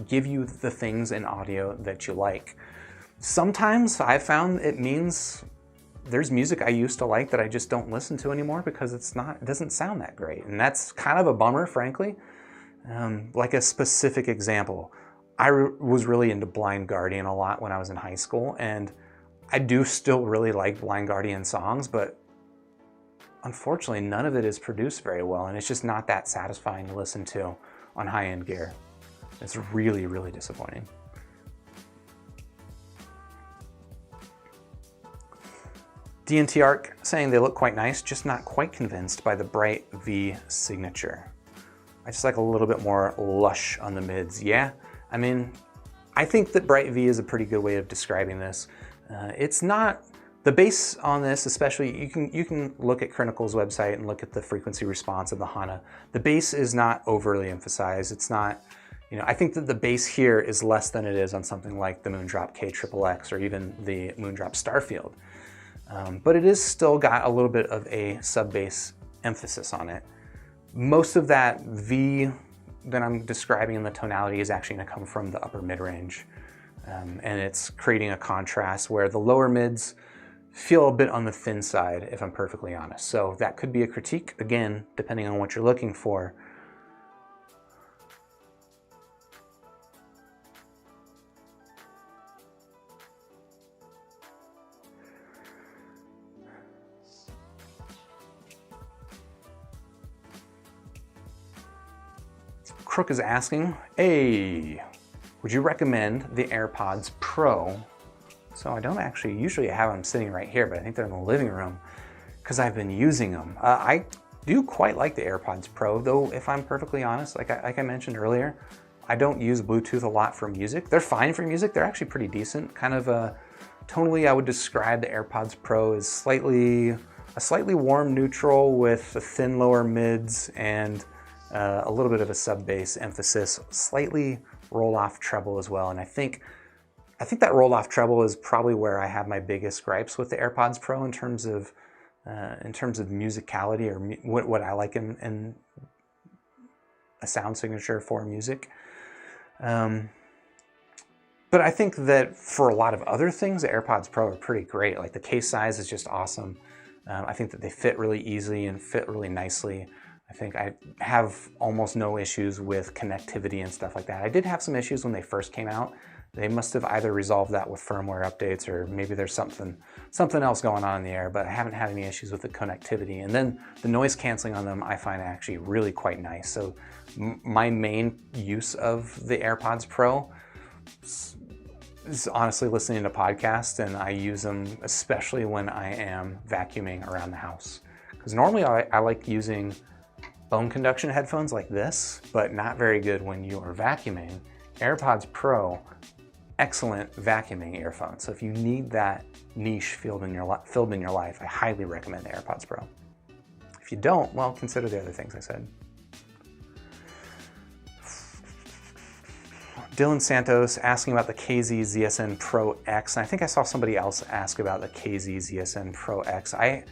give you the things in audio that you like. Sometimes I've found it means there's music I used to like that I just don't listen to anymore because it doesn't sound that great. And that's kind of a bummer, frankly. Like a specific example, I was really into Blind Guardian a lot when I was in high school, and I do still really like Blind Guardian songs, but unfortunately none of it is produced very well, and it's just not that satisfying to listen to on high-end gear. It's really, really disappointing. D&T Arc saying they look quite nice, just not quite convinced by the bright V signature. I just like a little bit more lush on the mids. Yeah, I mean, I think that bright V is a pretty good way of describing this. It's not, the bass on this, especially, you can look at Critical's website and look at the frequency response of the Hana. The bass is not overly emphasized. It's not, you know, I think that the bass here is less than it is on something like the Moondrop KXXX or even the Moondrop Starfield. But it is still got a little bit of a sub-bass emphasis on it. Most of that V that I'm describing in the tonality is actually going to come from the upper mid-range. And it's creating a contrast where the lower mids feel a bit on the thin side, if I'm perfectly honest. So that could be a critique, again, depending on what you're looking for. Crook is asking, hey, would you recommend the AirPods Pro? So I don't actually usually have them sitting right here, but I think they're in the living room because I've been using them. I do quite like the AirPods Pro, though, if I'm perfectly honest. Like I mentioned earlier, I don't use Bluetooth a lot for music. They're fine for music. They're actually pretty decent. Kind of tonally, I would describe the AirPods Pro as a slightly warm neutral with the thin lower mids and a little bit of a sub-bass emphasis, slightly roll-off treble as well. And I think that roll-off treble is probably where I have my biggest gripes with the AirPods Pro in terms of musicality, or what I like in a sound signature for music. But I think that for a lot of other things, the AirPods Pro are pretty great. Like the case size is just awesome. I think that they fit really easily and fit really nicely. I think I have almost no issues with connectivity and stuff like that. I did have some issues when they first came out. They must have either resolved that with firmware updates, or maybe there's something else going on in the air, but I haven't had any issues with the connectivity. And then the noise canceling on them I find actually really quite nice. So my main use of the AirPods Pro is honestly listening to podcasts, and I use them especially when I am vacuuming around the house. Because normally I like using bone conduction headphones like this, but not very good when you are vacuuming. AirPods Pro, excellent vacuuming earphones. So if you need that niche filled in your life, I highly recommend the AirPods Pro. If you don't, well, consider the other things I said. Dylan Santos asking about the KZ ZSN Pro X. And I think I saw somebody else ask about the KZ ZSN Pro X. I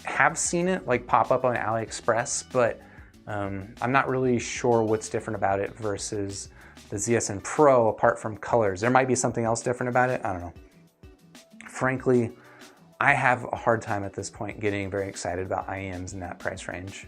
have seen it like pop up on AliExpress, but I'm not really sure what's different about it versus the ZSN Pro apart from colors. There might be something else different about it, I don't know. Frankly, I have a hard time at this point getting very excited about IEMs in that price range.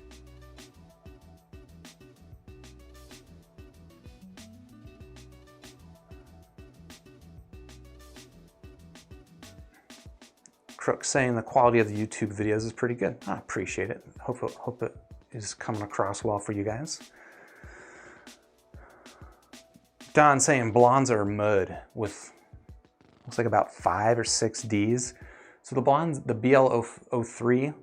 Crook saying the quality of the YouTube videos is pretty good. I appreciate it. Hope it is coming across well for you guys. Don saying blondes are mud with, looks like about 5 or 6 Ds. So the blondes, the BL03,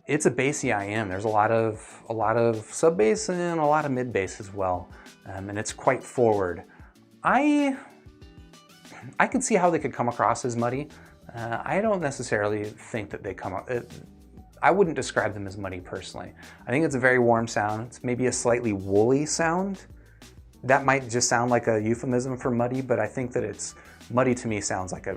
it's a bassy IEM. There's a lot of sub bass and a lot of mid bass as well, and it's quite forward. I could see how they could come across as muddy. I don't necessarily think that they come up. I wouldn't describe them as muddy personally. I think it's a very warm sound. It's maybe a slightly woolly sound. That might just sound like a euphemism for muddy, but I think that it's muddy to me sounds like a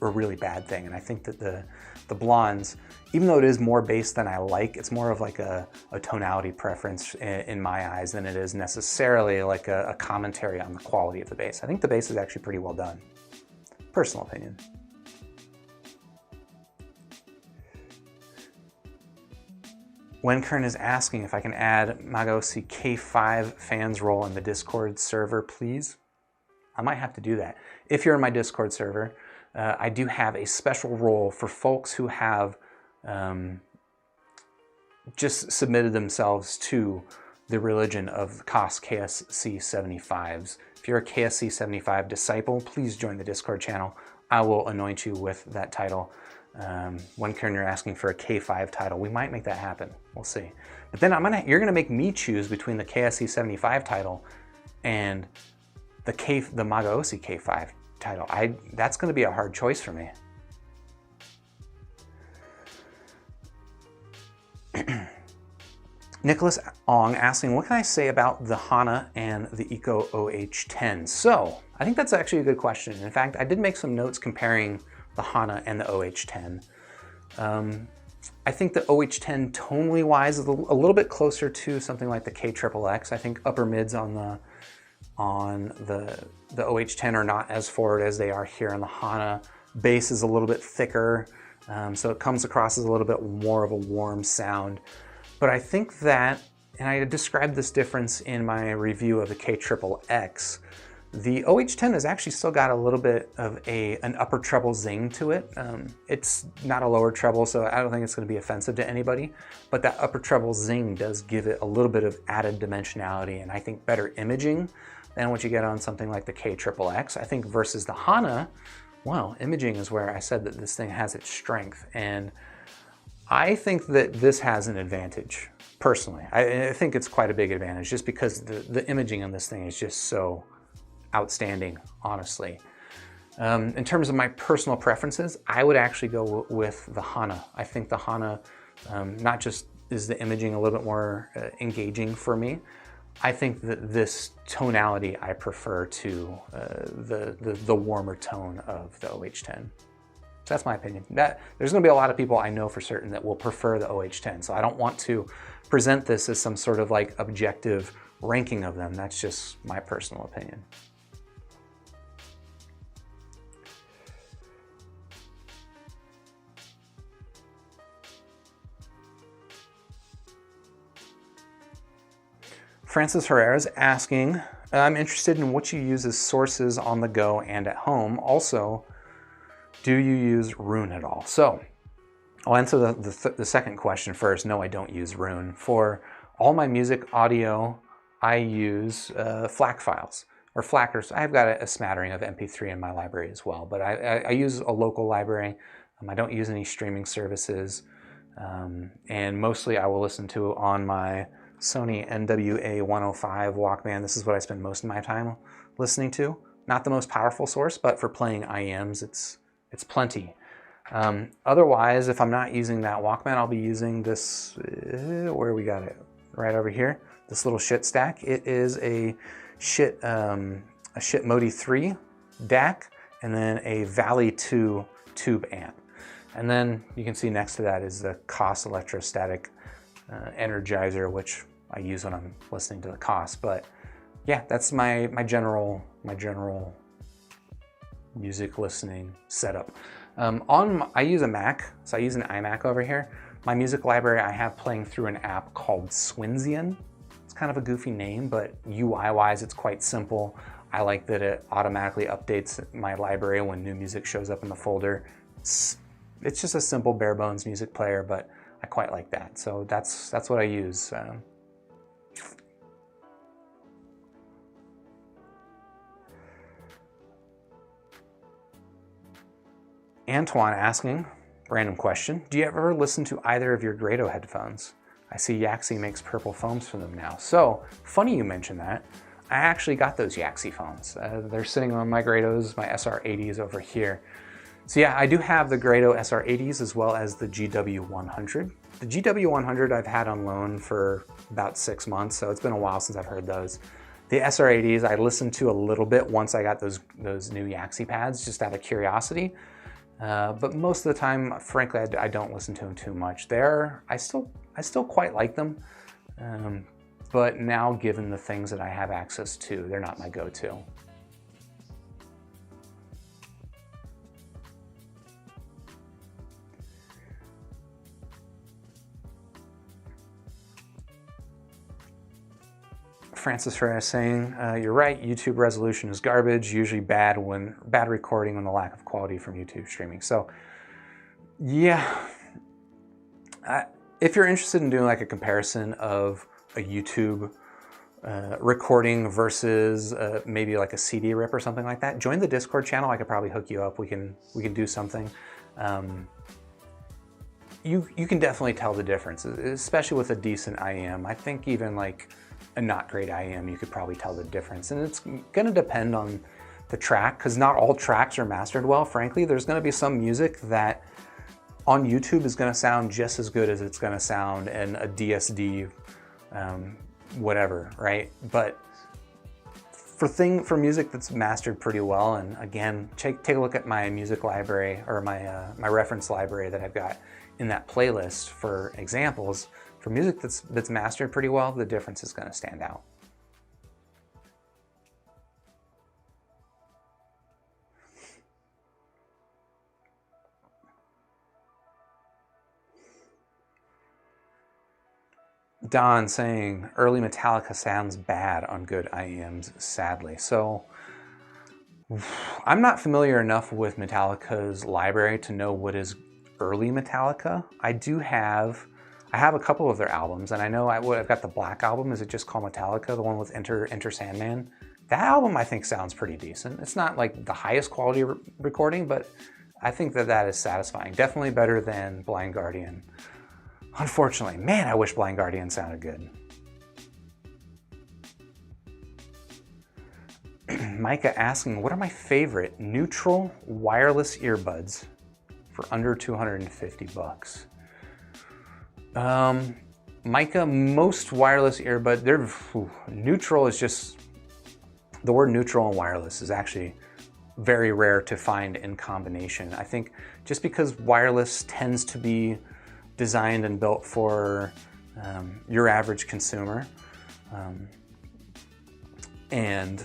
really bad thing. And I think that the blondes, even though it is more bass than I like, it's more of like a tonality preference in my eyes than it is necessarily like a commentary on the quality of the bass. I think the bass is actually pretty well done. Personal opinion. Wenkern is asking if I can add Magaosi K5 fans role in the Discord server, please. I might have to do that. If you're in my Discord server, I do have a special role for folks who have just submitted themselves to the religion of COS KSC 75s. If you're a KSC 75 disciple, please join the Discord channel. I will anoint you with that title. Wenkern, you're asking for a K5 title. We might make that happen. We'll see. But then you're gonna make me choose between the KSC 75 title and the Magaosi K5 title. That's gonna be a hard choice for me. Nicholas Ong asking, what can I say about the Hana and the Eco OH10? So, I think that's actually a good question. In fact, I did make some notes comparing the Hana and the OH10. I think the OH10 tonally wise is a little bit closer to something like the KXXX. I think upper mids on the OH10 are not as forward as they are here on the Hana. Bass is a little bit thicker, so it comes across as a little bit more of a warm sound. But I think that, and I described this difference in my review of the KXXX, the OH10 has actually still got a little bit of an upper treble zing to it. It's not a lower treble, so I don't think it's going to be offensive to anybody, but that upper treble zing does give it a little bit of added dimensionality and I think better imaging than what you get on something like the KXXX. I think versus the Hana, well, imaging is where I said that this thing has its strength, and I think that this has an advantage, personally. I think it's quite a big advantage just because the imaging on this thing is just so outstanding, honestly. In terms of my personal preferences, I would actually go with the Hana. I think the Hana, not just is the imaging a little bit more engaging for me, I think that this tonality I prefer to the warmer tone of the OH10. So that's my opinion. There's going to be a lot of people I know for certain that will prefer the OH10, so I don't want to present this as some sort of like objective ranking of them. That's just my personal opinion. Francis Herrera is asking, I'm interested in what you use as sources on the go and at home. Also, do you use Roon at all? So I'll answer the second question first. No, I don't use Roon. For all my music audio, I use FLAC files or FLACers. I've got a smattering of MP3 in my library as well, but I use a local library. I don't use any streaming services, and mostly I will listen to on my Sony NWA 105 Walkman. This is what I spend most of my time listening to. Not the most powerful source, but for playing IEMs, it's plenty. Otherwise, if I'm not using that Walkman, I'll be using this, where we got it? Right over here, this little shit stack. It is a shit Modi 3 DAC, and then a Valley 2 tube amp. And then you can see next to that is the KOS electrostatic energizer, which I use when I'm listening to the KOS. But yeah, that's my general music listening setup. I use a Mac, so I use an iMac over here. My music library I have playing through an app called Swinzian. It's kind of a goofy name, but UI-wise it's quite simple. I like that it automatically updates my library when new music shows up in the folder. It's just a simple bare bones music player, but I quite like that. So that's what I use. Antoine asking, random question, do you ever listen to either of your Grado headphones? I see Yaxi makes purple foams for them now. So funny you mention that. I actually got those Yaxi foams. They're sitting on my Grados, my SR80s over here. So yeah, I do have the Grado SR80s as well as the GW100. The GW100 I've had on loan for about 6 months, so it's been a while since I've heard those. The SR80s I listened to a little bit once I got those new Yaxi pads, just out of curiosity. But most of the time, frankly, I don't listen to them too much. I still quite like them, but now given the things that I have access to, they're not my go-to. Francis Ferrer saying, you're right, YouTube resolution is garbage, usually bad recording when the lack of quality from YouTube streaming. So yeah, if you're interested in doing like a comparison of a YouTube recording versus maybe like a CD rip or something like that, join the Discord channel. I could probably hook you up. We can do something. You can definitely tell the difference, especially with a decent IEM. I think even like a not great IEM, you could probably tell the difference. And it's gonna depend on the track, because not all tracks are mastered well, frankly. There's gonna be some music that on YouTube is gonna sound just as good as it's gonna sound in a DSD, whatever, right? But for music that's mastered pretty well, and again, take a look at my music library, or my reference library that I've got in that playlist for examples. For music that's mastered pretty well, the difference is going to stand out. Don saying, early Metallica sounds bad on good IEMs, sadly. So I'm not familiar enough with Metallica's library to know what is early Metallica. I have a couple of their albums, and I know I've got the Black Album. Is it just called Metallica? The one with Enter Sandman? That album I think sounds pretty decent. It's not like the highest quality recording, but I think that is satisfying. Definitely better than Blind Guardian. Unfortunately, man, I wish Blind Guardian sounded good. Micah asking, what are my favorite neutral wireless earbuds for under 250 bucks? Micah, most wireless earbud, neutral is just, the word neutral and wireless is actually very rare to find in combination. I think just because wireless tends to be designed and built for your average consumer, and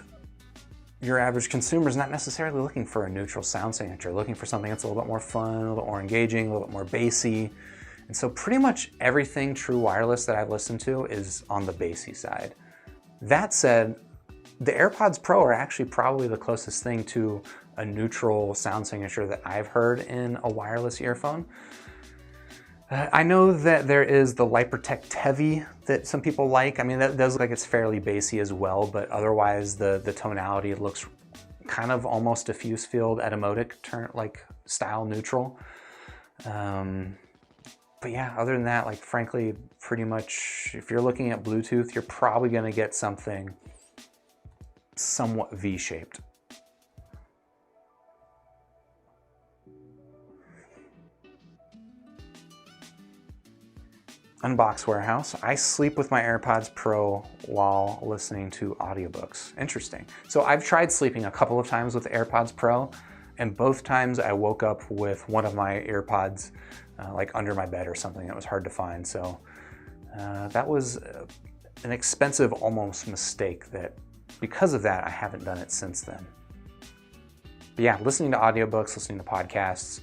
your average consumer is not necessarily looking for a neutral sound signature, looking for something that's a little bit more fun, a little bit more engaging, a little bit more bassy. And so pretty much everything true wireless that I've listened to is on the bassy side. That said, The AirPods Pro are actually probably the closest thing to a neutral sound signature that I've heard in a wireless earphone. I know that there is the LiProtect Tevi that some people like. I mean, that does look like it's fairly bassy as well, but otherwise the tonality looks kind of almost diffuse field edemotic like style neutral. But yeah, other than that, like frankly, pretty much if you're looking at Bluetooth, you're probably gonna get something somewhat V-shaped. Unbox Warehouse. I sleep with my AirPods Pro while listening to audiobooks. Interesting. So I've tried sleeping a couple of times with AirPods Pro, and both times I woke up with one of my AirPods like under my bed or something that was hard to find. So that was an expensive almost mistake that because of that, I haven't done it since then. But yeah, listening to audiobooks, listening to podcasts,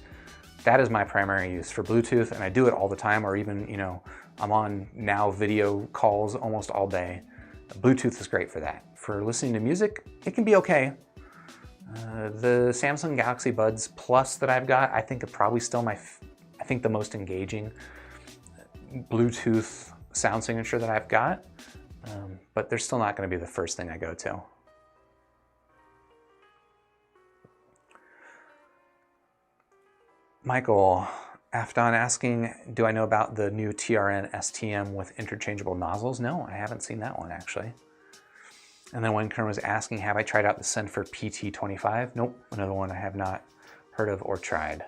that is my primary use for Bluetooth, and I do it all the time, or even, you know, I'm on now video calls almost all day. Bluetooth is great for that. For listening to music, it can be okay. The Samsung Galaxy Buds Plus that I've got, I think are probably still the most engaging Bluetooth sound signature that I've got, but they're still not going to be the first thing I go to. Michael Afton asking, do I know about the new TRN STM with interchangeable nozzles? No, I haven't seen that one actually. And then Winkern was asking, have I tried out the Senfer PT25? Nope, another one I have not heard of or tried.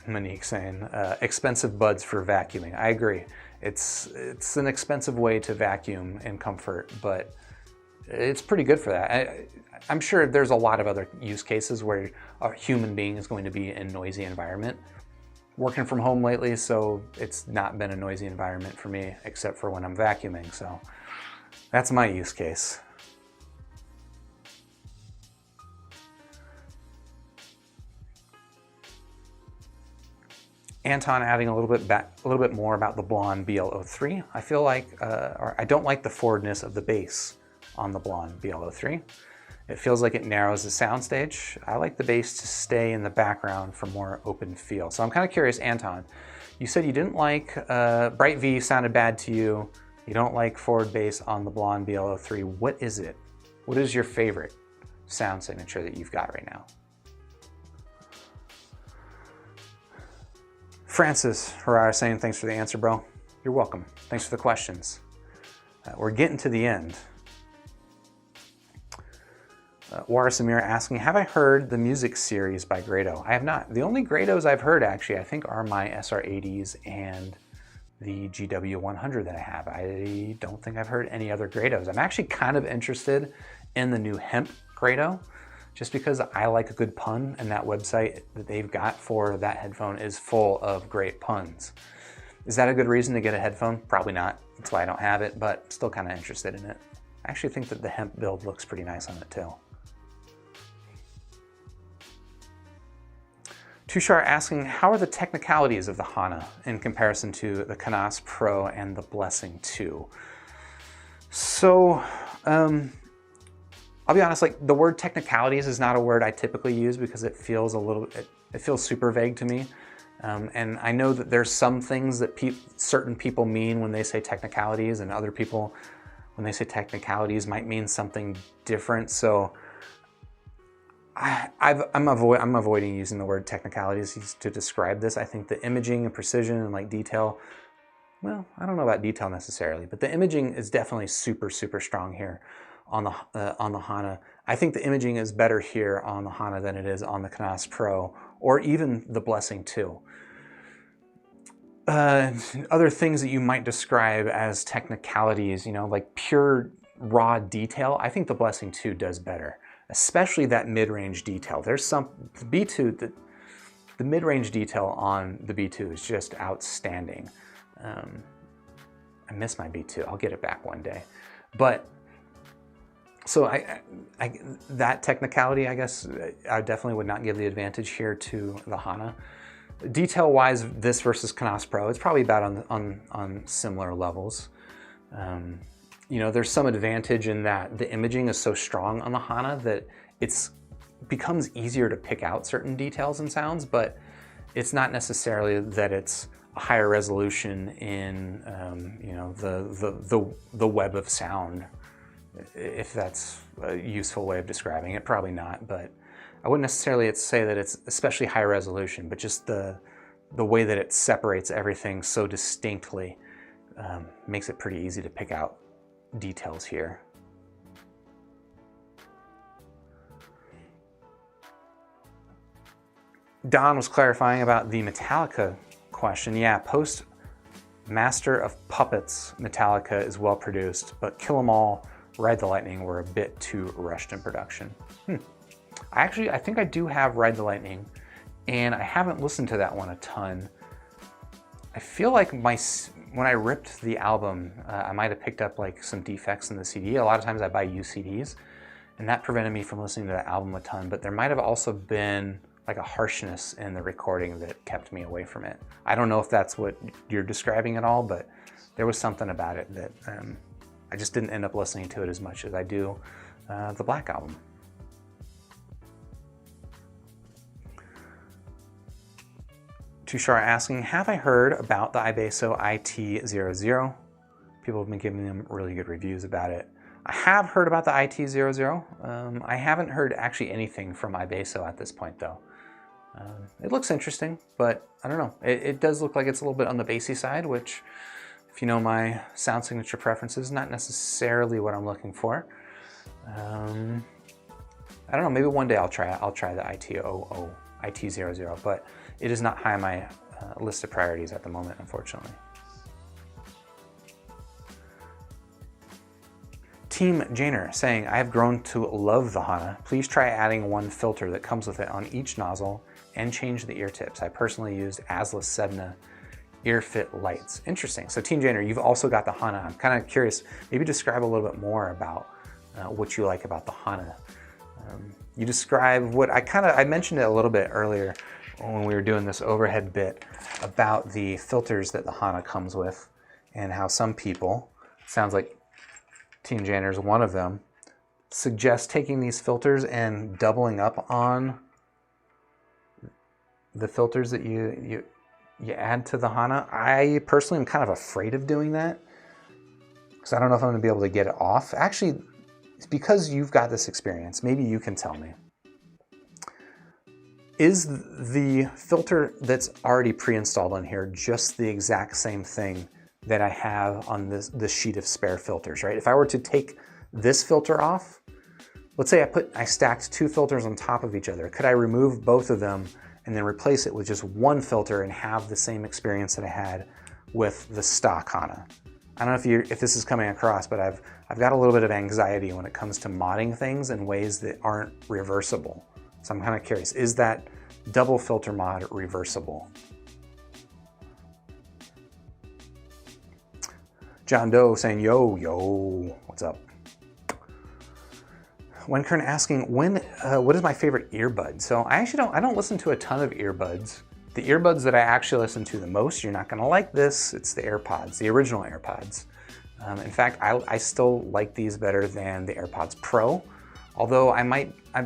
Monique saying, expensive buds for vacuuming. I agree. It's an expensive way to vacuum in comfort, but it's pretty good for that. I'm sure there's a lot of other use cases where a human being is going to be in a noisy environment. Working from home lately, so it's not been a noisy environment for me, except for when I'm vacuuming, so that's my use case. Anton adding a little bit more about the Blonde BL03. I feel like, or I don't like the forwardness of the bass on the Blonde BL03. It feels like it narrows the soundstage. I like the bass to stay in the background for more open feel. So I'm kind of curious, Anton, you said you didn't like, Bright V sounded bad to you. You don't like forward bass on the Blonde BL03. What is it? What is your favorite sound signature that you've got right now? Francis Herrera saying, thanks for the answer, bro. You're welcome. Thanks for the questions. We're getting to the end. Wara Samir asking, have I heard the music series by Grado? I have not. The only Grados I've heard actually, I think, are my SR80s and the GW100 that I have. I don't think I've heard any other Grados. I'm actually kind of interested in the new hemp Grado, just because I like a good pun, and that website that they've got for that headphone is full of great puns. Is that a good reason to get a headphone? Probably not. That's why I don't have it, but still kind of interested in it. I actually think that the hemp build looks pretty nice on it too. Tushar asking, how are the technicalities of the Hana in comparison to the Canas Pro and the Blessing 2? So, I'll be honest, like the word technicalities is not a word I typically use because it feels it feels super vague to me. And I know that there's some things that certain people mean when they say technicalities, and other people, when they say technicalities, might mean something different. So I'm avoiding using the word technicalities to describe this. I think the imaging and precision and like detail, well, I don't know about detail necessarily, but the imaging is definitely super, super strong here on the Hana. I think the imaging is better here on the Hana than it is on the Canas Pro or even the Blessing 2. Other things that you might describe as technicalities, you know, like pure raw detail, I think the Blessing 2 does better, especially that mid-range detail. There's some, the B2, the mid-range detail on the B2 is just outstanding. I miss my B2, I'll get it back one day. But, so that technicality, I guess, I definitely would not give the advantage here to the Hana. Detail-wise, this versus Canas Pro, it's probably about on similar levels. You know, there's some advantage in that the imaging is so strong on the Hana that it becomes easier to pick out certain details and sounds, but it's not necessarily that it's a higher resolution in you know, the web of sound, if that's a useful way of describing it. Probably not, but I wouldn't necessarily say that it's especially high resolution, but just the way that it separates everything so distinctly makes it pretty easy to pick out details here. Don was clarifying about the Metallica question. Yeah, post Master of Puppets Metallica is well produced, but Kill 'Em All, Ride the Lightning were a bit too rushed in production. I think I do have Ride the Lightning, and I haven't listened to that one a ton. I feel like when I ripped the album, I might have picked up like some defects in the CD. A lot of times I buy used CDs, and that prevented me from listening to the album a ton, but there might have also been like a harshness in the recording that kept me away from it. I don't know if that's what you're describing at all, but there was something about it that I just didn't end up listening to it as much as I do the Black Album. Tushar asking, have I heard about the Ibeso IT00? People have been giving them really good reviews about it. I have heard about the IT00. I haven't heard actually anything from Ibeso at this point though. It looks interesting, but I don't know. It does look like it's a little bit on the bassy side, which, if you know my sound signature preferences, not necessarily what I'm looking for. I don't know, maybe one day I'll try the IT00, but it is not high on my list of priorities at the moment, unfortunately. Team Janer saying, I have grown to love the Hana. Please try adding one filter that comes with it on each nozzle and change the ear tips. I personally used Asla Sedna ear fit lights. Interesting. So Team Janer, you've also got the Hana. I'm kind of curious, maybe describe a little bit more about what you like about the Hana. You describe what I mentioned it a little bit earlier when we were doing this overhead bit about the filters that the Hana comes with and how some people, sounds like Team Janer is one of them, suggest taking these filters and doubling up on the filters that you add to the Hana. I personally am kind of afraid of doing that because I don't know if I'm going to be able to get it off. Actually, it's because you've got this experience. Maybe you can tell me. Is the filter that's already pre-installed on here just the exact same thing that I have on this sheet of spare filters, right? If I were to take this filter off, let's say I stacked two filters on top of each other, could I remove both of them and then replace it with just one filter and have the same experience that I had with the stock Hana? I don't know if this is coming across, but I've got a little bit of anxiety when it comes to modding things in ways that aren't reversible. So I'm kind of curious, is that double filter mod reversible? John Doe saying, yo, what's up? Wenkern asking, what is my favorite earbud? So I don't listen to a ton of earbuds. The earbuds that I actually listen to the most, you're not gonna like this, it's the AirPods, the original AirPods. In fact, I still like these better than the AirPods Pro, although I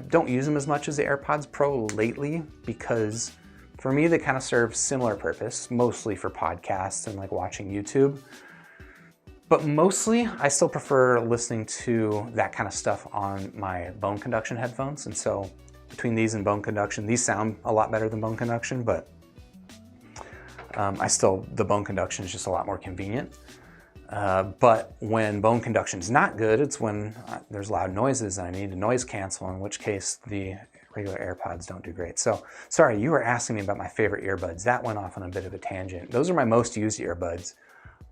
don't use them as much as the AirPods Pro lately because for me, they kind of serve similar purpose, mostly for podcasts and like watching YouTube. But mostly, I still prefer listening to that kind of stuff on my bone conduction headphones. And so between these and bone conduction, these sound a lot better than bone conduction, but the bone conduction is just a lot more convenient. But when bone conduction is not good, it's when there's loud noises and I need to noise cancel, in which case the regular AirPods don't do great. So sorry, you were asking me about my favorite earbuds. That went off on a bit of a tangent. Those are my most used earbuds.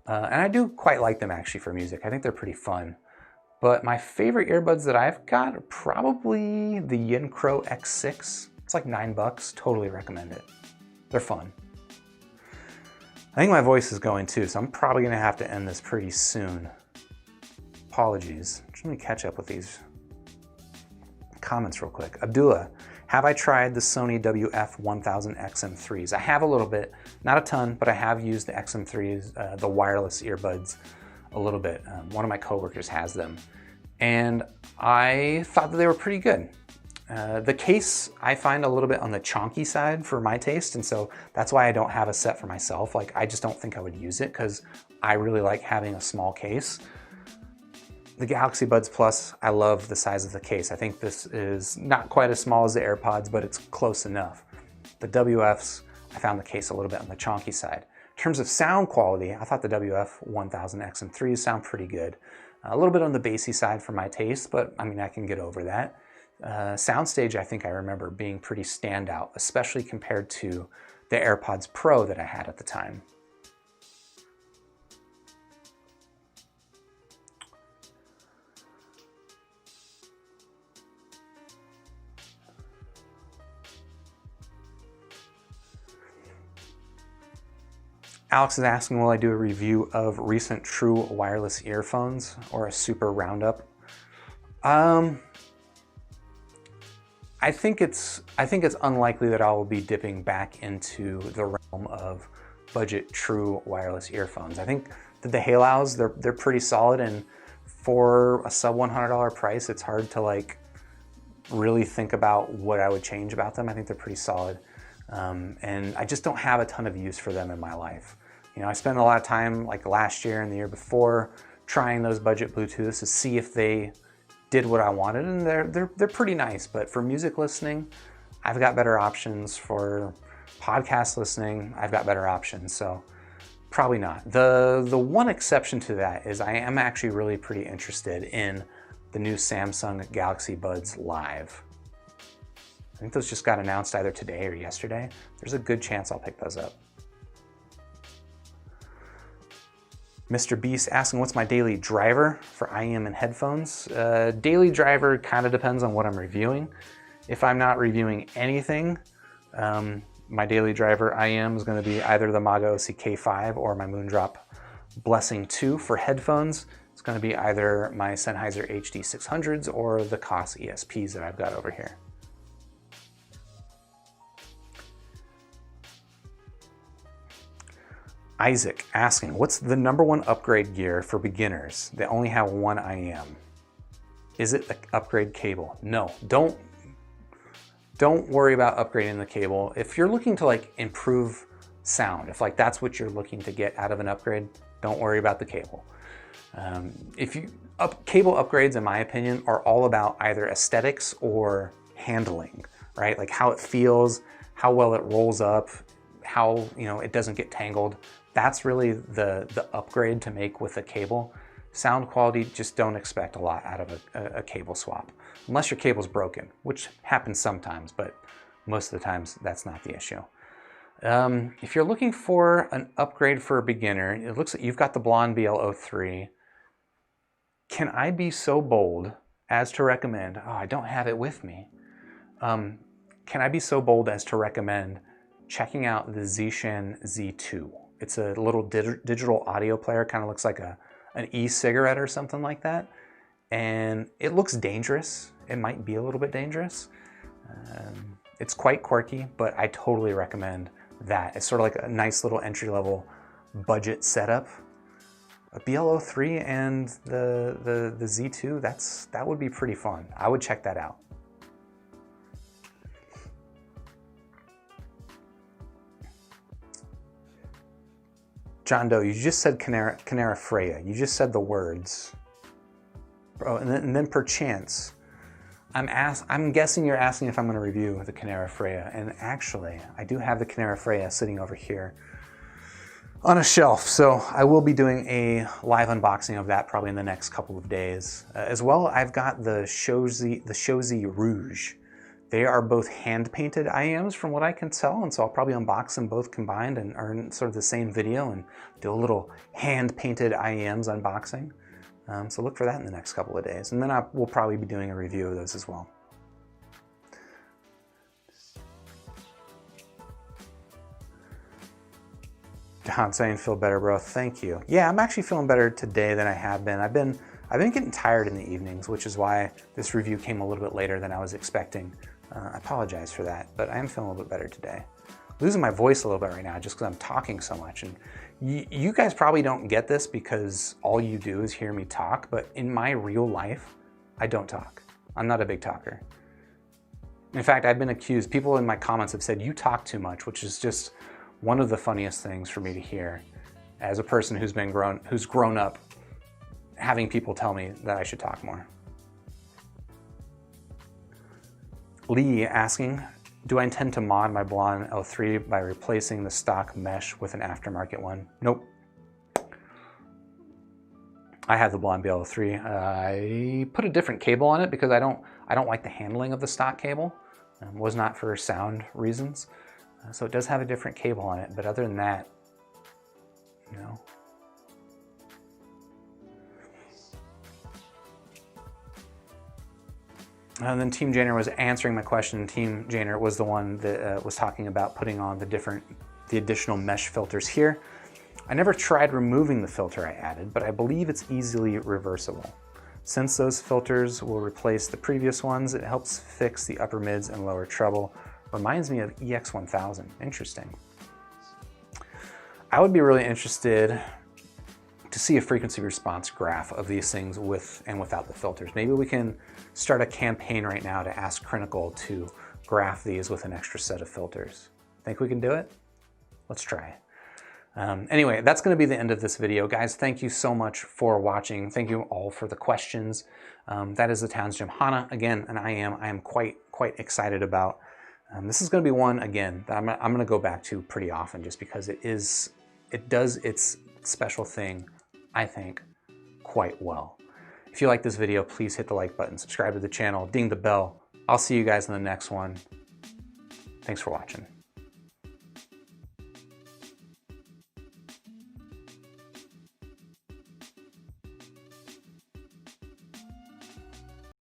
And I do quite like them actually for music. I think they're pretty fun. But my favorite earbuds that I've got are probably the Yincro X6. It's like $9, totally recommend it. They're fun. I think my voice is going too, so I'm probably gonna have to end this pretty soon. Apologies. Just let me catch up with these comments real quick. Abdullah, have I tried the Sony WF-1000 XM3s? I have a little bit, not a ton, but I have used the XM3s, the wireless earbuds a little bit. One of my coworkers has them, and I thought that they were pretty good. The case I find a little bit on the chonky side for my taste, and so that's why I don't have a set for myself. Like, I just don't think I would use it because I really like having a small case. The Galaxy Buds Plus, I love the size of the case. I think this is not quite as small as the AirPods, but it's close enough. The WFs, I found the case a little bit on the chonky side. In terms of sound quality, I thought the WF-1000X and 3s sound pretty good. A little bit on the bassy side for my taste, but I mean, I can get over that. Soundstage, I think I remember being pretty standout, especially compared to the AirPods Pro that I had at the time. Alex is asking, will I do a review of recent true wireless earphones or a super roundup? I think it's unlikely that I will be dipping back into the realm of budget true wireless earphones. I think that the Halows, they're pretty solid, and for a sub $100 price, it's hard to like really think about what I would change about them. I think they're pretty solid. And I just don't have a ton of use for them in my life. You know, I spent a lot of time like last year and the year before trying those budget Bluetooths to see if they did what I wanted, and they're pretty nice. But for music listening, I've got better options. For podcast listening, I've got better options. So probably not. The one exception to that is I am actually really pretty interested in the new Samsung Galaxy Buds Live. I think those just got announced either today or yesterday. There's a good chance I'll pick those up. Mr. Beast asking, what's my daily driver for IEM and headphones? Daily driver kind of depends on what I'm reviewing. If I'm not reviewing anything, my daily driver IEM is going to be either the Magaosi K5 or my Moondrop Blessing 2. For headphones, it's going to be either my Sennheiser HD600s or the Koss ESPs that I've got over here. Isaac asking, what's the #1 upgrade gear for beginners that only have one IEM? Is it the upgrade cable? No, don't worry about upgrading the cable. If you're looking to like improve sound, if like that's what you're looking to get out of an upgrade, don't worry about the cable. Cable upgrades, in my opinion, are all about either aesthetics or handling, right? Like how it feels, how well it rolls up, how, you know, it doesn't get tangled. That's really the upgrade to make with a cable. Sound quality, just don't expect a lot out of a cable swap, unless your cable's broken, which happens sometimes, but most of the times that's not the issue. If you're looking for an upgrade for a beginner, it looks like you've got the Blonde BL03. Can I be so bold as to recommend, oh, I don't have it with me. Can I be so bold as to recommend checking out the Zishan Z2? It's a little digital audio player, kind of looks like an e-cigarette or something like that. And it looks dangerous. It might be a little bit dangerous. It's quite quirky, but I totally recommend that. It's sort of like a nice little entry-level budget setup. A BL03 and the Z2, that would be pretty fun. I would check that out. John Doe, you just said Canara Freya. You just said the words. Oh, and then perchance, I'm guessing you're asking if I'm going to review the Canara Freya. And actually, I do have the Canara Freya sitting over here on a shelf. So I will be doing a live unboxing of that probably in the next couple of days. As well, I've got the Shozi Rouge. They are both hand-painted IEMs from what I can tell, and so I'll probably unbox them both combined and earn sort of the same video and do a little hand-painted IEMs unboxing. So look for that in the next couple of days. And then we'll probably be doing a review of those as well. Don saying, feel better, bro. Thank you. Yeah, I'm actually feeling better today than I have been. I've been getting tired in the evenings, which is why this review came a little bit later than I was expecting. I apologize for that, but I am feeling a little bit better today. Losing my voice a little bit right now just because I'm talking so much, and You guys probably don't get this because all you do is hear me talk, but in my real life, I don't talk. I'm not a big talker. In fact, I've been accused, people in my comments have said, you talk too much, which is just one of the funniest things for me to hear as a person who's grown up having people tell me that I should talk more. Lee asking, do I intend to mod my blonde L3 by replacing the stock mesh with an aftermarket one? Nope. I have the blonde BL3. I put a different cable on it because I don't like the handling of the stock cable. It was not for sound reasons. So it does have a different cable on it, but other than that, no. And then Team Janer was answering my question. Team Janer was the one that was talking about putting on the additional mesh filters here. I never tried removing the filter I added, but I believe it's easily reversible. Since those filters will replace the previous ones, it helps fix the upper mids and lower treble. Reminds me of EX1000. Interesting. I would be really interested to see a frequency response graph of these things with and without the filters. Maybe we can start a campaign right now to ask Critical to graph these with an extra set of filters. Think we can do it? Let's try. Anyway, that's going to be the end of this video. Guys, thank you so much for watching. Thank you all for the questions. That is the Tanchjim Hana, again, an IEM I am quite excited about. This is going to be one, again, that I'm going to go back to pretty often just because it does its special thing, I think, quite well. If you like this video, please hit the like button, subscribe to the channel, ding the bell. I'll see you guys in the next one. Thanks for watching.